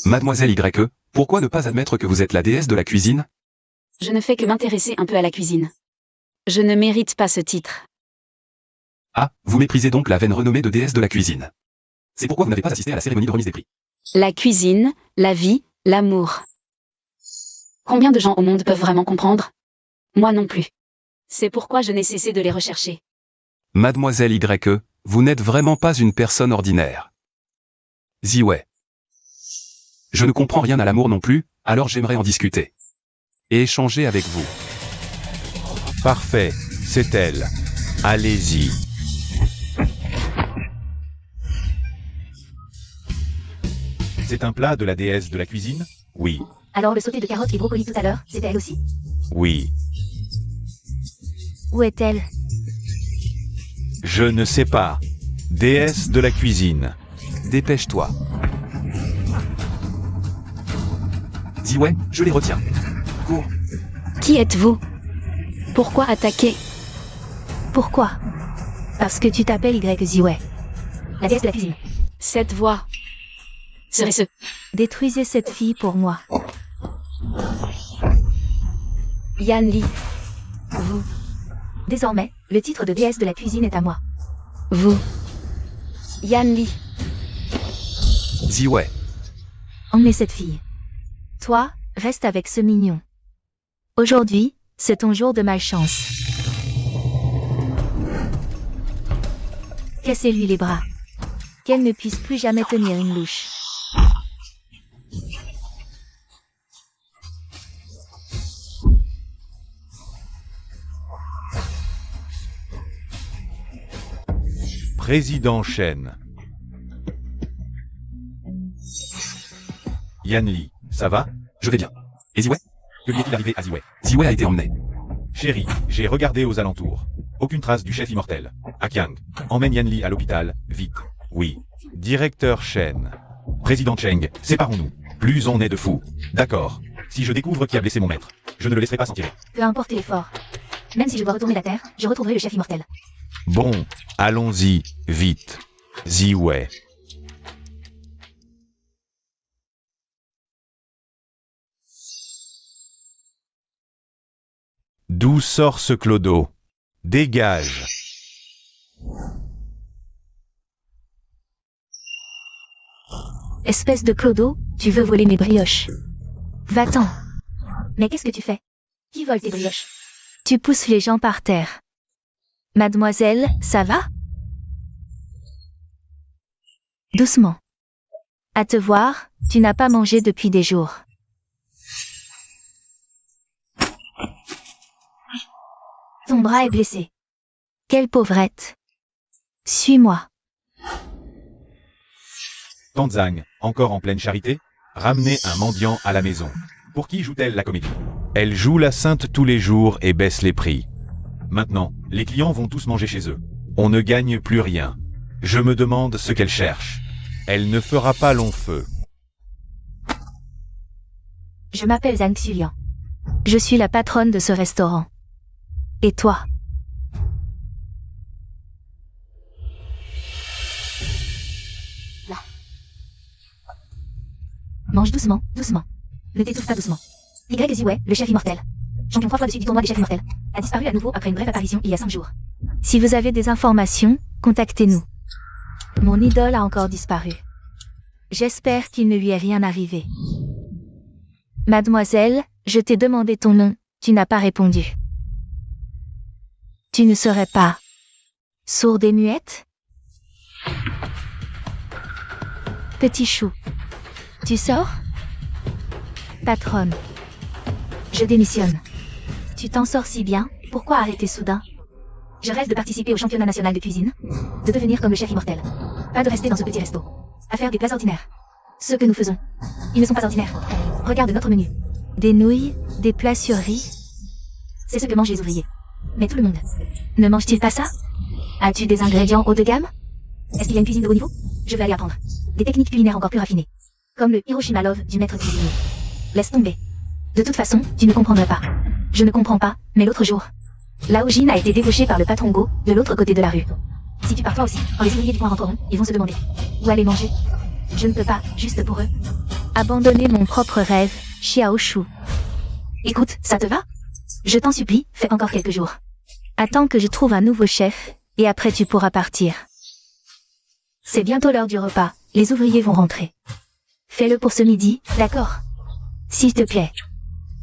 Mademoiselle YE, pourquoi ne pas admettre que vous êtes la déesse de la cuisine? Je ne fais que m'intéresser un peu à la cuisine. Je ne mérite pas ce titre. Ah, vous méprisez donc la vaine renommée de déesse de la cuisine. C'est pourquoi vous n'avez pas assisté à la cérémonie de remise des prix. La cuisine, la vie, l'amour. Combien de gens au monde peuvent vraiment comprendre? Moi non plus. C'est pourquoi je n'ai cessé de les rechercher. Mademoiselle YE, vous n'êtes vraiment pas une personne ordinaire. Ziwei. Je ne comprends rien à l'amour non plus, alors j'aimerais en discuter. Et échanger avec vous. Parfait, c'est elle. Allez-y. C'est un plat de la déesse de la cuisine? Oui. Alors le sauté de carottes et brocolis tout à l'heure, c'était elle aussi? Oui. Où est-elle? Je ne sais pas. Déesse de la cuisine. Dépêche-toi. Ziwei, je les retiens. Cours. Qui êtes-vous? Pourquoi attaquer? Pourquoi? Parce que tu t'appelles Y Ziwei, la déesse de la cuisine. Cette voix serait ce. Détruisez cette fille pour moi. Yan Li. Vous. Désormais, le titre de déesse de la cuisine est à moi. Vous. Yan Li. Ziwei. Emmenez cette fille. Toi, reste avec ce mignon. Aujourd'hui, c'est ton jour de malchance. Cassez-lui les bras. Qu'elle ne puisse plus jamais tenir une louche. Président Chen. Yan Li, ça va? Je vais bien. Et Ziwei? Que lui est-il arrivé à Ziwei? Ziwei a été emmené. Chérie, j'ai regardé aux alentours. Aucune trace du chef immortel. Akiang, emmène Yan Li à l'hôpital, vite. Oui. Directeur Chen. Président Cheng, séparons-nous. Plus on est de fous. D'accord. Si je découvre qui a blessé mon maître, je ne le laisserai pas s'en tirer. Peu importe l'effort. Même si je dois retourner la Terre, je retrouverai le chef immortel. Bon, allons-y, vite. Ziwei. D'où sort ce clodo? Dégage. Espèce de clodo, tu veux voler mes brioches. Va-t'en. Mais qu'est-ce que tu fais? Qui vole tes brioches? Tu pousses les gens par terre. Mademoiselle, ça va? Doucement. À te voir, tu n'as pas mangé depuis des jours. Ton bras est blessé. Quelle pauvrette. Suis-moi. Tanzang, encore en pleine charité? Ramenez un mendiant à la maison. Pour qui joue-t-elle la comédie? Elle joue la sainte tous les jours et baisse les prix. Maintenant, les clients vont tous manger chez eux. On ne gagne plus rien. Je me demande ce qu'elle cherche. Elle ne fera pas long feu. Je m'appelle Zhang Xulian. Je suis la patronne de ce restaurant. Et toi? Là. Mange doucement, doucement. Ne t'étouffe pas doucement. Y Ziwei, le chef immortel. Champion 3 fois de suite du tournoi des chefs immortels. A disparu à nouveau après une brève apparition il y a 5 jours. Si vous avez des informations, contactez-nous. Mon idole a encore disparu. J'espère qu'il ne lui est rien arrivé. Mademoiselle, je t'ai demandé ton nom, tu n'as pas répondu. Tu ne serais pas sourde et muette? Petit chou. Tu sors? Patronne. Je démissionne. Tu t'en sors si bien, pourquoi arrêter soudain? Je rêve de participer au championnat national de cuisine, de devenir comme le chef immortel. Pas de rester dans ce petit resto. À faire des plats ordinaires. Ce que nous faisons. Ils ne sont pas ordinaires. Regarde notre menu. Des nouilles, des plats sur riz. C'est ce que mangent les ouvriers. Mais tout le monde. Ne mange-t-il pas ça? As-tu des ingrédients haut de gamme? Est-ce qu'il y a une cuisine de haut niveau? Je vais aller apprendre. Des techniques culinaires encore plus raffinées. Comme le Hiroshima Love du maître cuisinier. Laisse tomber. De toute façon, tu ne comprendrais pas. Je ne comprends pas, mais l'autre jour, Lao Jin a été débauché par le patron Go, de l'autre côté de la rue. Si tu pars toi aussi, quand les ouvriers du coin rentreront, ils vont se demander où aller manger. Je ne peux pas, juste pour eux. Abandonner mon propre rêve, Xiao Shu. Écoute, ça te va? Je t'en supplie, fais encore quelques jours. Attends que je trouve un nouveau chef, et après tu pourras partir. C'est bientôt l'heure du repas, les ouvriers vont rentrer. Fais-le pour ce midi, d'accord? S'il te plaît.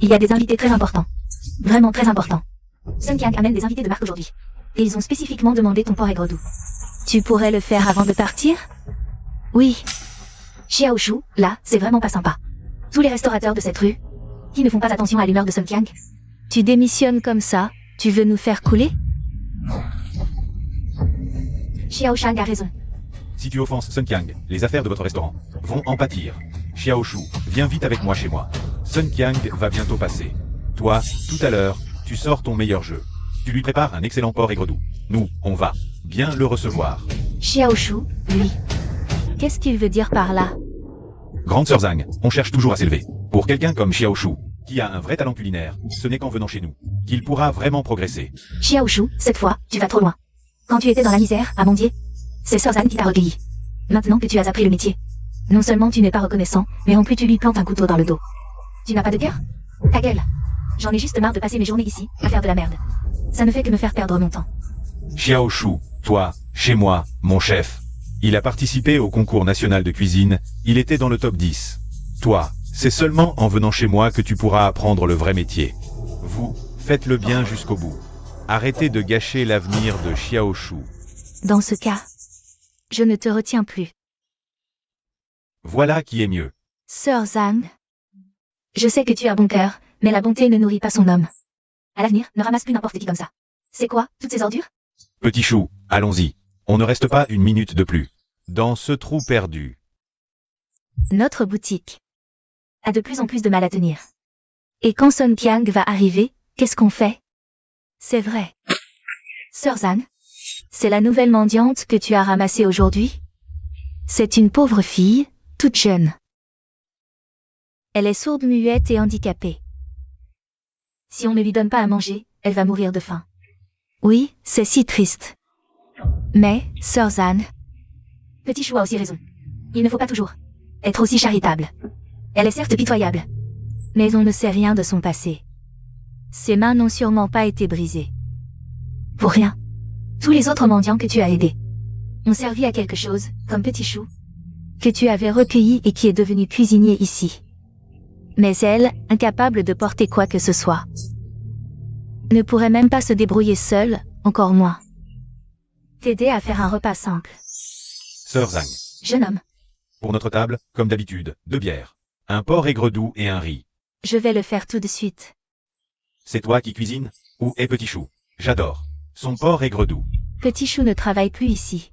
Il y a des invités très importants. Vraiment très importants. Sun Kiang amène des invités de marque aujourd'hui. Et ils ont spécifiquement demandé ton porc aigre doux. Tu pourrais le faire avant de partir? Oui. Xiao Shu, là, c'est vraiment pas sympa. Tous les restaurateurs de cette rue, qui ne font pas attention à l'humeur de Sun Kiang. Tu démissionnes comme ça, tu veux nous faire couler? Xiao Shang a raison. Si tu offenses Sun Kiang, les affaires de votre restaurant vont en pâtir. Xiao Shu, viens vite avec moi chez moi. Sun Kiang va bientôt passer. Toi, tout à l'heure, tu sors ton meilleur jeu. Tu lui prépares un excellent porc aigre doux. Nous, on va bien le recevoir. Xiaoshu, lui. Qu'est-ce qu'il veut dire par là? Grande sœur Zhang, on cherche toujours à s'élever. Pour quelqu'un comme Xiaoshu, qui a un vrai talent culinaire, ce n'est qu'en venant chez nous qu'il pourra vraiment progresser. Xiaoshu, cette fois, tu vas trop loin. Quand tu étais dans la misère, à Mondier, c'est Sœur Zhang qui t'a recueilli. Maintenant que tu as appris le métier, non seulement tu n'es pas reconnaissant, mais en plus tu lui plantes un couteau dans le dos. Tu n'as pas de cœur? Ta gueule. J'en ai juste marre de passer mes journées ici, à faire de la merde. Ça ne fait que me faire perdre mon temps. Xiaoshu, toi, chez moi, mon chef. Il a participé au concours national de cuisine, il était dans le top 10. Toi, c'est seulement en venant chez moi que tu pourras apprendre le vrai métier. Vous, faites-le bien jusqu'au bout. Arrêtez de gâcher l'avenir de Xiaoshu. Dans ce cas, je ne te retiens plus. Voilà qui est mieux. Sœur Zhang, Je sais que tu as bon cœur, mais la bonté ne nourrit pas son homme. À l'avenir, ne ramasse plus n'importe qui comme ça. C'est quoi, toutes ces ordures? Petit chou, allons-y. On ne reste pas une minute de plus. Dans ce trou perdu. notre boutique. A de plus en plus de mal à tenir. Et quand Sun Qiang va arriver, qu'est-ce qu'on fait? C'est vrai. Sœur Zhang, C'est la nouvelle mendiante que tu as ramassée aujourd'hui? C'est une pauvre fille, toute jeune. Elle est sourde, muette et handicapée. si on ne lui donne pas à manger, elle va mourir de faim. Oui, c'est si triste. Mais, Sœur Zhang, Petit chou a aussi raison. Il ne faut pas toujours être aussi charitable. Elle est certes pitoyable. mais on ne sait rien de son passé. Ses mains n'ont sûrement pas été brisées. Pour rien. Tous les autres mendiants que tu as aidés ont servi à quelque chose, comme Petit Chou. Que tu avais recueilli et qui est devenu cuisinier ici. Mais elle, incapable de porter quoi que ce soit. Ne pourrait même pas se débrouiller seule, encore moins. T'aider à faire un repas simple. Sœur Zhang. Jeune homme, Pour notre table, comme d'habitude, 2 bières. Un porc aigre doux et un riz. Je vais le faire tout de suite. C'est toi qui cuisines? Où est Petit Chou? J'adore. Son porc aigre doux. Petit Chou ne travaille plus ici.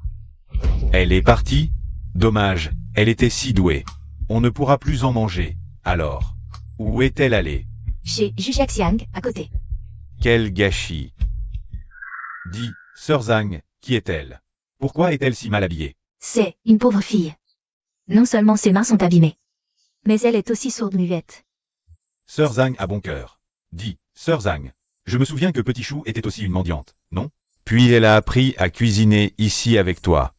Elle est partie? Dommage, elle était si douée. On ne pourra plus en manger. Alors, où est-elle allée? chez Jujiaxiang, à côté. Quel gâchis. Dis, Sœur Zhang, qui est-elle? Pourquoi est-elle si mal habillée? C'est une pauvre fille. Non seulement ses mains sont abîmées. Mais elle est aussi sourde-muette. Sœur Zhang a bon cœur. Dis, Sœur Zhang. Je me souviens que Petit Chou était aussi une mendiante, non? Puis elle a appris à cuisiner ici avec toi.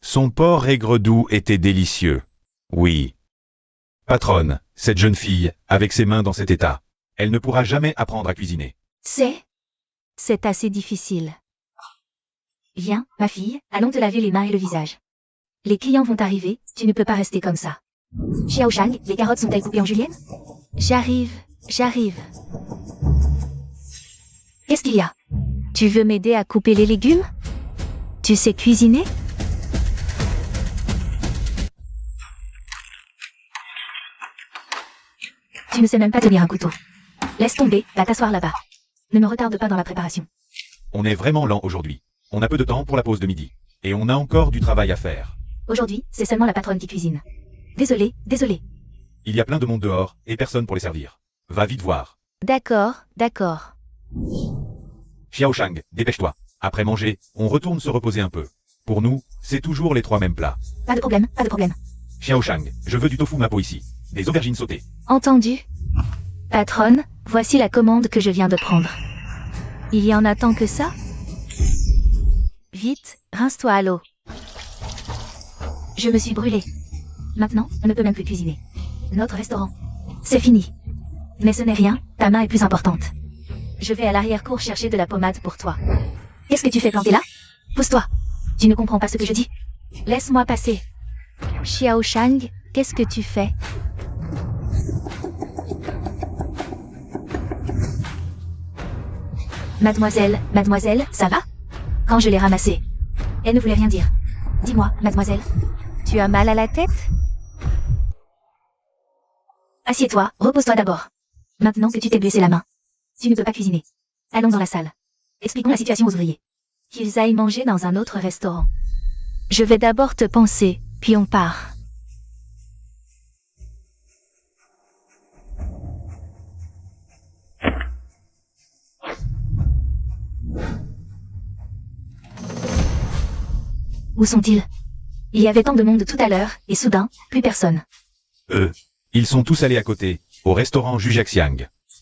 Son porc aigre doux était délicieux. Oui. Patronne, cette jeune fille, avec ses mains dans cet état, elle ne pourra jamais apprendre à cuisiner. C'est assez difficile. Viens, ma fille, allons te laver les mains et le visage. Les clients vont arriver, tu ne peux pas rester comme ça. Xiao Shang, les carottes sont-elles coupées en julienne? J'arrive. Qu'est-ce qu'il y a? Tu veux m'aider à couper les légumes? Tu sais cuisiner? Tu ne sais même pas tenir un couteau. Laisse tomber, va t'asseoir là-bas. Ne me retarde pas dans la préparation. On est vraiment lent aujourd'hui. On a peu de temps pour la pause de midi. Et on a encore du travail à faire. Aujourd'hui, c'est seulement la patronne qui cuisine. Désolé. Il y a plein de monde dehors, et personne pour les servir. Va vite voir. D'accord. Xiao Shang, dépêche-toi. Après manger, on retourne se reposer un peu. Pour nous, c'est toujours les 3 mêmes plats. Pas de problème. Xiao Shang, je veux du tofu mapo ici. Des aubergines sautées. Entendu. Patronne, voici la commande que je viens de prendre. Il y en a tant que ça? Vite, rince-toi à l'eau. Je me suis brûlée. Maintenant, on ne peut même plus cuisiner. Notre restaurant. C'est fini. Mais ce n'est rien, ta main est plus importante. Je vais à l'arrière-cour chercher de la pommade pour toi. Qu'est-ce que tu fais planter là? Pousse-toi. Tu ne comprends pas ce que je dis? Laisse-moi passer. Xiao Shang, qu'est-ce que tu fais? Mademoiselle, ça va? Quand je l'ai ramassée, elle ne voulait rien dire. Dis-moi, mademoiselle. Tu as mal à la tête? Assieds-toi, repose-toi d'abord. Maintenant que tu t'es blessé la main, tu ne peux pas cuisiner. Allons dans la salle. Expliquons la situation aux ouvriers. Qu'ils aillent manger dans un autre restaurant. Je vais d'abord te penser, puis on part. Où sont-ils? Il y avait tant de monde tout à l'heure, et soudain, plus personne. Ils sont tous allés à côté, au restaurant Jujaxiang.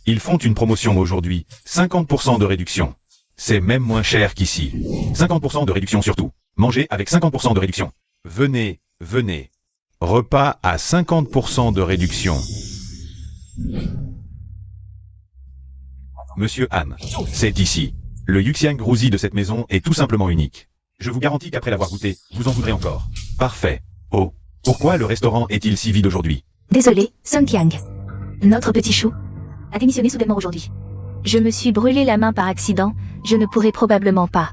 Ils font une promotion aujourd'hui, 50% de réduction. C'est même moins cher qu'ici. 50% de réduction surtout. Mangez avec 50% de réduction. Venez, venez. Repas à 50% de réduction. Monsieur Han, c'est ici. Le Yuxiang Rouzi de cette maison est tout simplement unique. Je vous garantis qu'après l'avoir goûté, vous en voudrez encore. Parfait. Oh, pourquoi le restaurant est-il si vide aujourd'hui? Désolé, Sun Qiang. Notre petit chou a démissionné soudainement aujourd'hui. Je me suis brûlé la main par accident, je ne pourrai probablement pas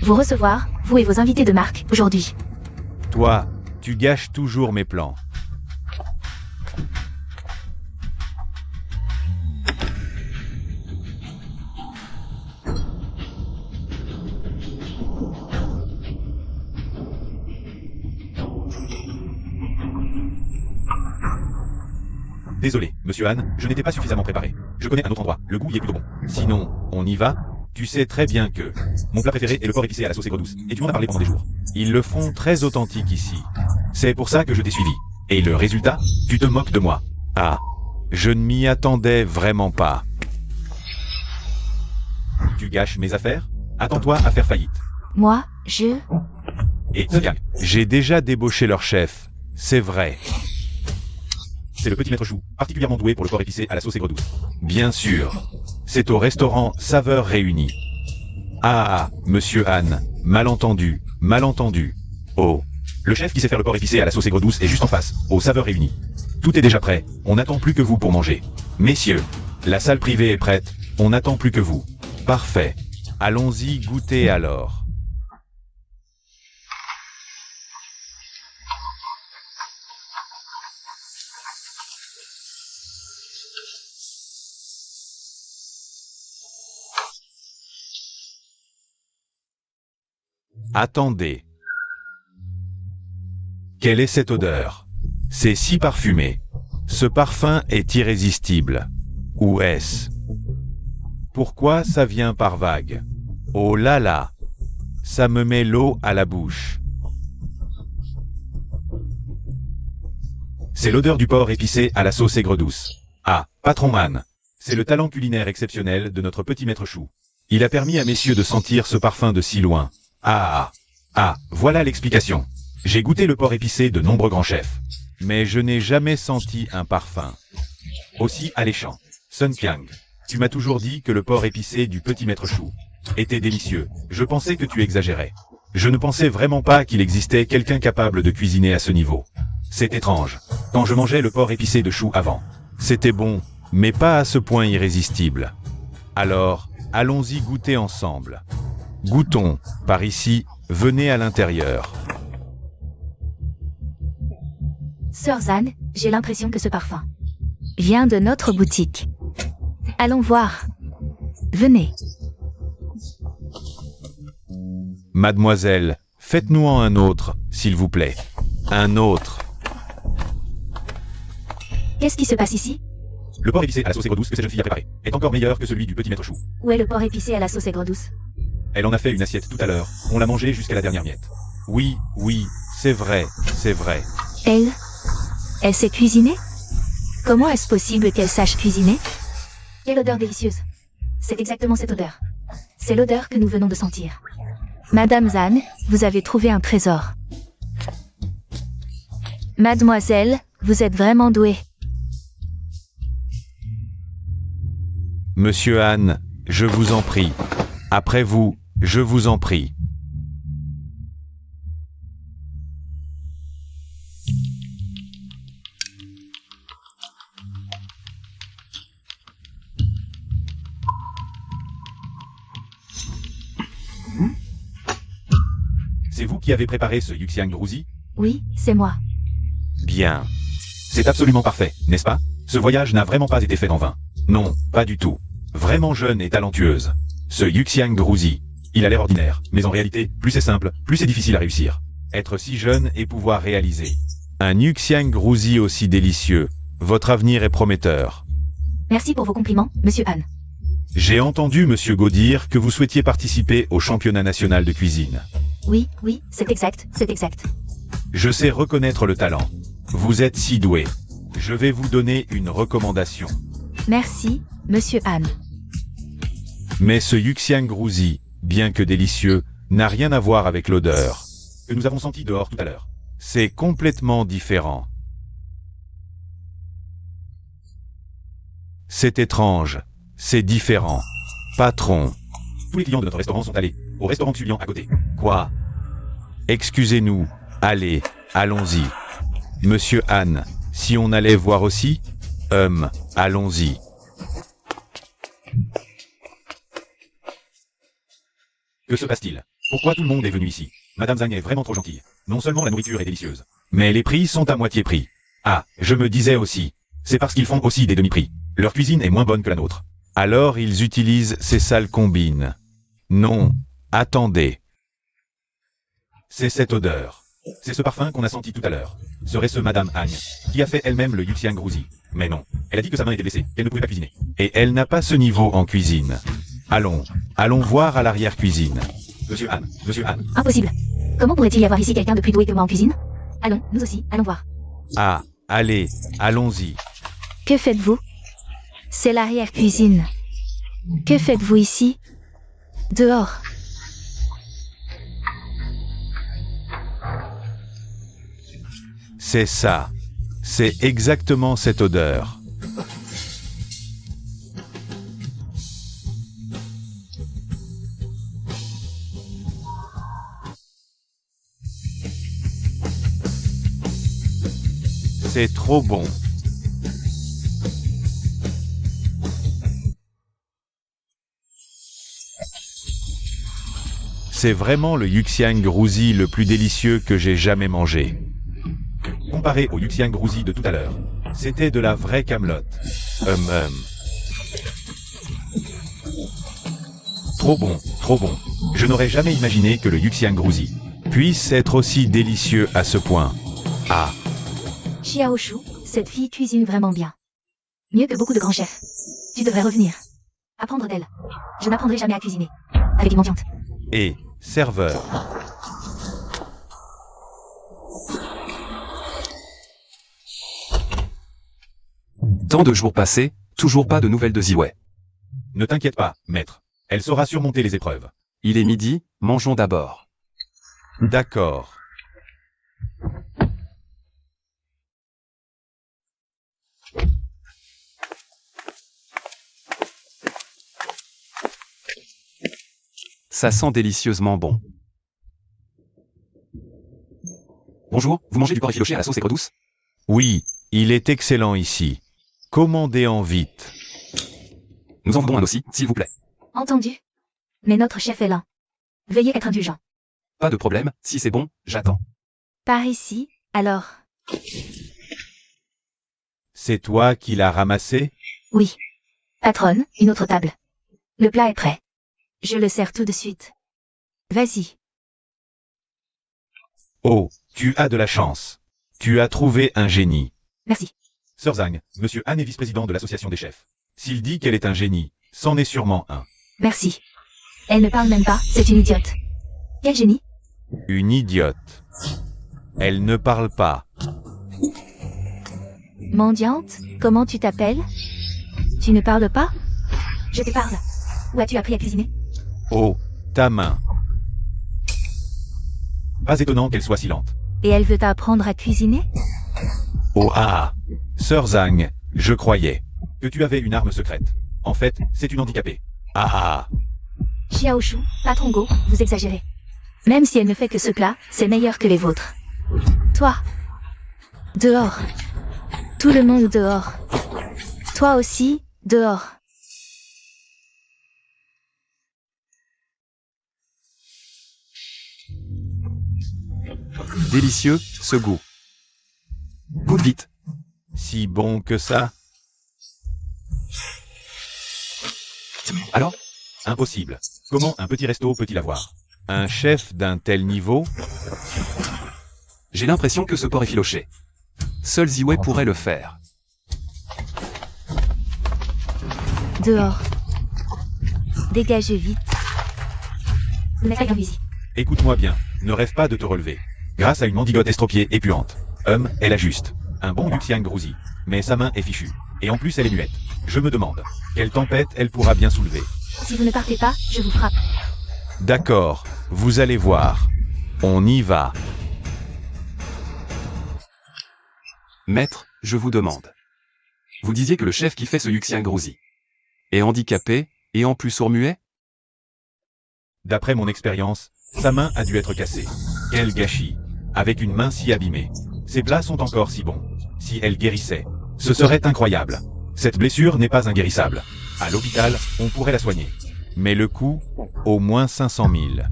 vous recevoir, vous et vos invités de marque, aujourd'hui. Toi, tu gâches toujours mes plans. Désolé, monsieur Han, je n'étais pas suffisamment préparé. Je connais un autre endroit, le goût y est plutôt bon. Sinon, on y va? Tu sais très bien que mon plat préféré est le porc épicé à la sauce aigre douce, et tu m'en as parlé pendant des jours. Ils le font très authentique ici. C'est pour ça que je t'ai suivi. Et le résultat? Tu te moques de moi. Ah, je ne m'y attendais vraiment pas. Tu gâches mes affaires? Attends-toi à faire faillite. Moi, Et tiens, j'ai déjà débauché leur chef. C'est vrai. C'est le petit maître chou, particulièrement doué pour le porc épicé à la sauce aigre douce. Bien sûr. C'est au restaurant Saveurs Réunies. Ah, monsieur Han, malentendu, malentendu. Oh. Le chef qui sait faire le porc épicé à la sauce aigre douce est juste en face, aux Saveurs Réunies. Tout est déjà prêt, on n'attend plus que vous pour manger. Messieurs, la salle privée est prête, on n'attend plus que vous. Parfait. Allons-y goûter alors. Attendez. Quelle est cette odeur? C'est si parfumé. Ce parfum est irrésistible. Où est-ce? Pourquoi ça vient par vagues? Oh là là! Ça me met l'eau à la bouche. C'est l'odeur du porc épicé à la sauce aigre douce. Ah, Patron Man. C'est le talent culinaire exceptionnel de notre petit maître chou. Il a permis à messieurs de sentir ce parfum de si loin. Voilà l'explication. J'ai goûté le porc épicé de nombreux grands chefs. Mais je n'ai jamais senti un parfum aussi alléchant. Sun Qiang, tu m'as toujours dit que le porc épicé du petit maître chou était délicieux. Je pensais que tu exagérais. Je ne pensais vraiment pas qu'il existait quelqu'un capable de cuisiner à ce niveau. C'est étrange. Quand je mangeais le porc épicé de chou avant, c'était bon, mais pas à ce point irrésistible. Alors, allons-y goûter ensemble. Goûtons, par ici, venez à l'intérieur. Sœur Zhan, j'ai l'impression que ce parfum vient de notre boutique. Allons voir. Venez. Mademoiselle, faites-nous-en un autre, s'il vous plaît. Un autre. Qu'est-ce qui se passe ici? Le porc épicé à la sauce aigre douce que cette jeune fille a préparé est encore meilleur que celui du petit maître chou. Où est le porc épicé à la sauce aigre douce? Elle en a fait une assiette tout à l'heure. On l'a mangé jusqu'à la dernière miette. Oui, c'est vrai, c'est vrai. Elle sait cuisiner? Comment est-ce possible qu'elle sache cuisiner? Quelle odeur délicieuse. C'est exactement cette odeur. C'est l'odeur que nous venons de sentir. Madame Zhan, vous avez trouvé un trésor. Mademoiselle, vous êtes vraiment douée. Monsieur Han, je vous en prie. Après vous, je vous en prie. C'est vous qui avez préparé ce Yuxiang Rouzi? Oui, c'est moi. Bien. C'est absolument parfait, n'est-ce pas? Ce voyage n'a vraiment pas été fait en vain. Non, pas du tout. Vraiment jeune et talentueuse. Ce Yuxiang Rouzi, il a l'air ordinaire, mais en réalité, plus c'est simple, plus c'est difficile à réussir. Être si jeune et pouvoir réaliser un Yuxiang Rouzi aussi délicieux, votre avenir est prometteur. Merci pour vos compliments, Monsieur Han. J'ai entendu Monsieur Go dire que vous souhaitiez participer au championnat national de cuisine. Oui, oui, c'est exact, c'est exact. Je sais reconnaître le talent. Vous êtes si doué. Je vais vous donner une recommandation. Merci, Monsieur Han. Mais ce Yuxiang Grouzy, bien que délicieux, n'a rien à voir avec l'odeur que nous avons sentie dehors tout à l'heure. C'est complètement différent. C'est étrange. C'est différent. Patron. Tous les clients de notre restaurant sont allés au restaurant Xulian à côté. Quoi? Excusez-nous. Allez, allons-y. Monsieur Han, si on allait voir aussi? Allons-y. Que se passe-t-il? Pourquoi tout le monde est venu ici? Madame Zhang est vraiment trop gentille. Non seulement la nourriture est délicieuse, mais les prix sont à moitié prix. Ah, je me disais aussi. C'est parce qu'ils font aussi des demi-prix. Leur cuisine est moins bonne que la nôtre. Alors ils utilisent ces sales combines. Non, attendez. C'est cette odeur. C'est ce parfum qu'on a senti tout à l'heure. Serait-ce Madame Han, qui a fait elle-même le Yuxiang Grouzy? Mais non, elle a dit que sa main était blessée, qu'elle ne pouvait pas cuisiner. Et elle n'a pas ce niveau en cuisine. Allons voir à l'arrière-cuisine. Monsieur Han. Impossible. Comment pourrait-il y avoir ici quelqu'un de plus doué que moi en cuisine? Allons, nous aussi, allons voir. Ah, allez, allons-y. Que faites-vous? C'est l'arrière-cuisine. Que faites-vous ici? Dehors. C'est ça. C'est exactement cette odeur. C'est trop bon. C'est vraiment le Yuxiang Grouzy le plus délicieux que j'ai jamais mangé. Comparé au Yuxiang Grouzy de tout à l'heure, c'était de la vraie camelote. Trop bon, trop bon. Je n'aurais jamais imaginé que le Yuxiang Grouzy puisse être aussi délicieux à ce point. Ah, Xiaoshu, cette fille cuisine vraiment bien. Mieux que beaucoup de grands chefs. Tu devrais revenir. Apprendre d'elle. Je n'apprendrai jamais à cuisiner. Avec une mendiante. et serveur. Tant de jours passés, toujours pas de nouvelles de Ziwei. Ne t'inquiète pas, maître. Elle saura surmonter les épreuves. Il est midi, mangeons d'abord. D'accord. Ça sent délicieusement bon. Bonjour, vous mangez du porc effiloché à la sauce aigre douce? Oui, il est excellent ici. Commandez-en vite. Nous en voudrons un aussi, s'il vous plaît. Entendu. Mais notre chef est là. Veuillez être indulgent. Pas de problème, si c'est bon, j'attends. Par ici, alors. C'est toi qui l'as ramassé? Oui. Patronne, une autre table. Le plat est prêt. Je le sers tout de suite. Vas-y. Oh, tu as de la chance. Tu as trouvé un génie. Merci. Sir Zhang, Monsieur Han est vice-président de l'association des chefs. S'il dit qu'elle est un génie, c'en est sûrement un. Merci. Elle ne parle même pas, c'est une idiote. Quel génie? Une idiote. Elle ne parle pas. Mendiante, comment tu t'appelles? Tu ne parles pas? Je te parle. Où as-tu appris à cuisiner? Oh, ta main. Pas étonnant qu'elle soit si lente. Et elle veut t'apprendre à cuisiner? Oh ah. Sir Zhang, je croyais que tu avais une arme secrète. En fait, c'est une handicapée. Ah ah. Xiaoshu, patron Go, vous exagérez. Même si elle ne fait que ce plat, c'est meilleur que les vôtres. Toi. Dehors. Tout le monde dehors. Toi aussi, dehors. Délicieux, ce goût. Goûte vite. Si bon que ça? Alors? Impossible. Comment un petit resto peut-il avoir un chef d'un tel niveau? J'ai l'impression que ce porc effiloché. Seul Ziwei pourrait le faire. Dehors. Dégagez vite. Vous n'êtes pas bienvenue ici. Écoute-moi bien. Ne rêve pas de te relever. Grâce à une mandigote estropiée et puante. Elle a juste un bon Yuxiang Grouzy. Mais sa main est fichue. Et en plus elle est muette. Je me demande, quelle tempête elle pourra bien soulever. Si vous ne partez pas, je vous frappe. D'accord, vous allez voir. On y va. Maître, je vous demande. Vous disiez que le chef qui fait ce Yuxiang Grouzy est handicapé, et en plus sourd-muet? D'après mon expérience, sa main a dû être cassée. Quel gâchis. Avec une main si abîmée. Ses plats sont encore si bons. Si elle guérissait, ce serait incroyable. Cette blessure n'est pas inguérissable. À l'hôpital, on pourrait la soigner. Mais le coût, au moins 500 000.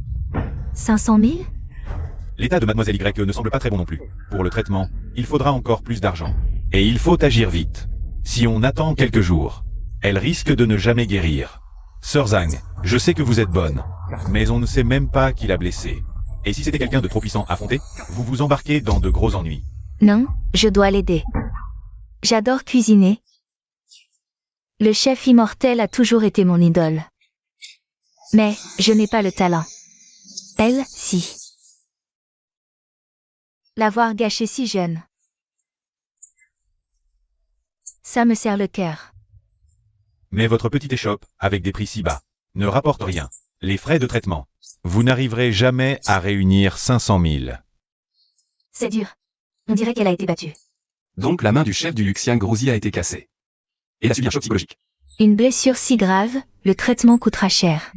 500 000? L'état de Mademoiselle Y ne semble pas très bon non plus. Pour le traitement, il faudra encore plus d'argent. Et il faut agir vite. Si on attend quelques jours, elle risque de ne jamais guérir. Sœur Zhang, je sais que vous êtes bonne, mais on ne sait même pas qui l'a blessée. Et si c'était quelqu'un de trop puissant à affronter, vous vous embarquez dans de gros ennuis. Non, je dois l'aider. J'adore cuisiner. Le chef immortel a toujours été mon idole. Mais, je n'ai pas le talent. Elle, si. L'avoir gâché si jeune. Ça me serre le cœur. Mais votre petite échoppe, avec des prix si bas, ne rapporte rien. Les frais de traitement. Vous n'arriverez jamais à réunir 500 000. C'est dur. On dirait qu'elle a été battue. Donc la main du chef du Yuxiang Grouzy a été cassée. Et elle a subi un choc psychologique. Une blessure si grave, le traitement coûtera cher.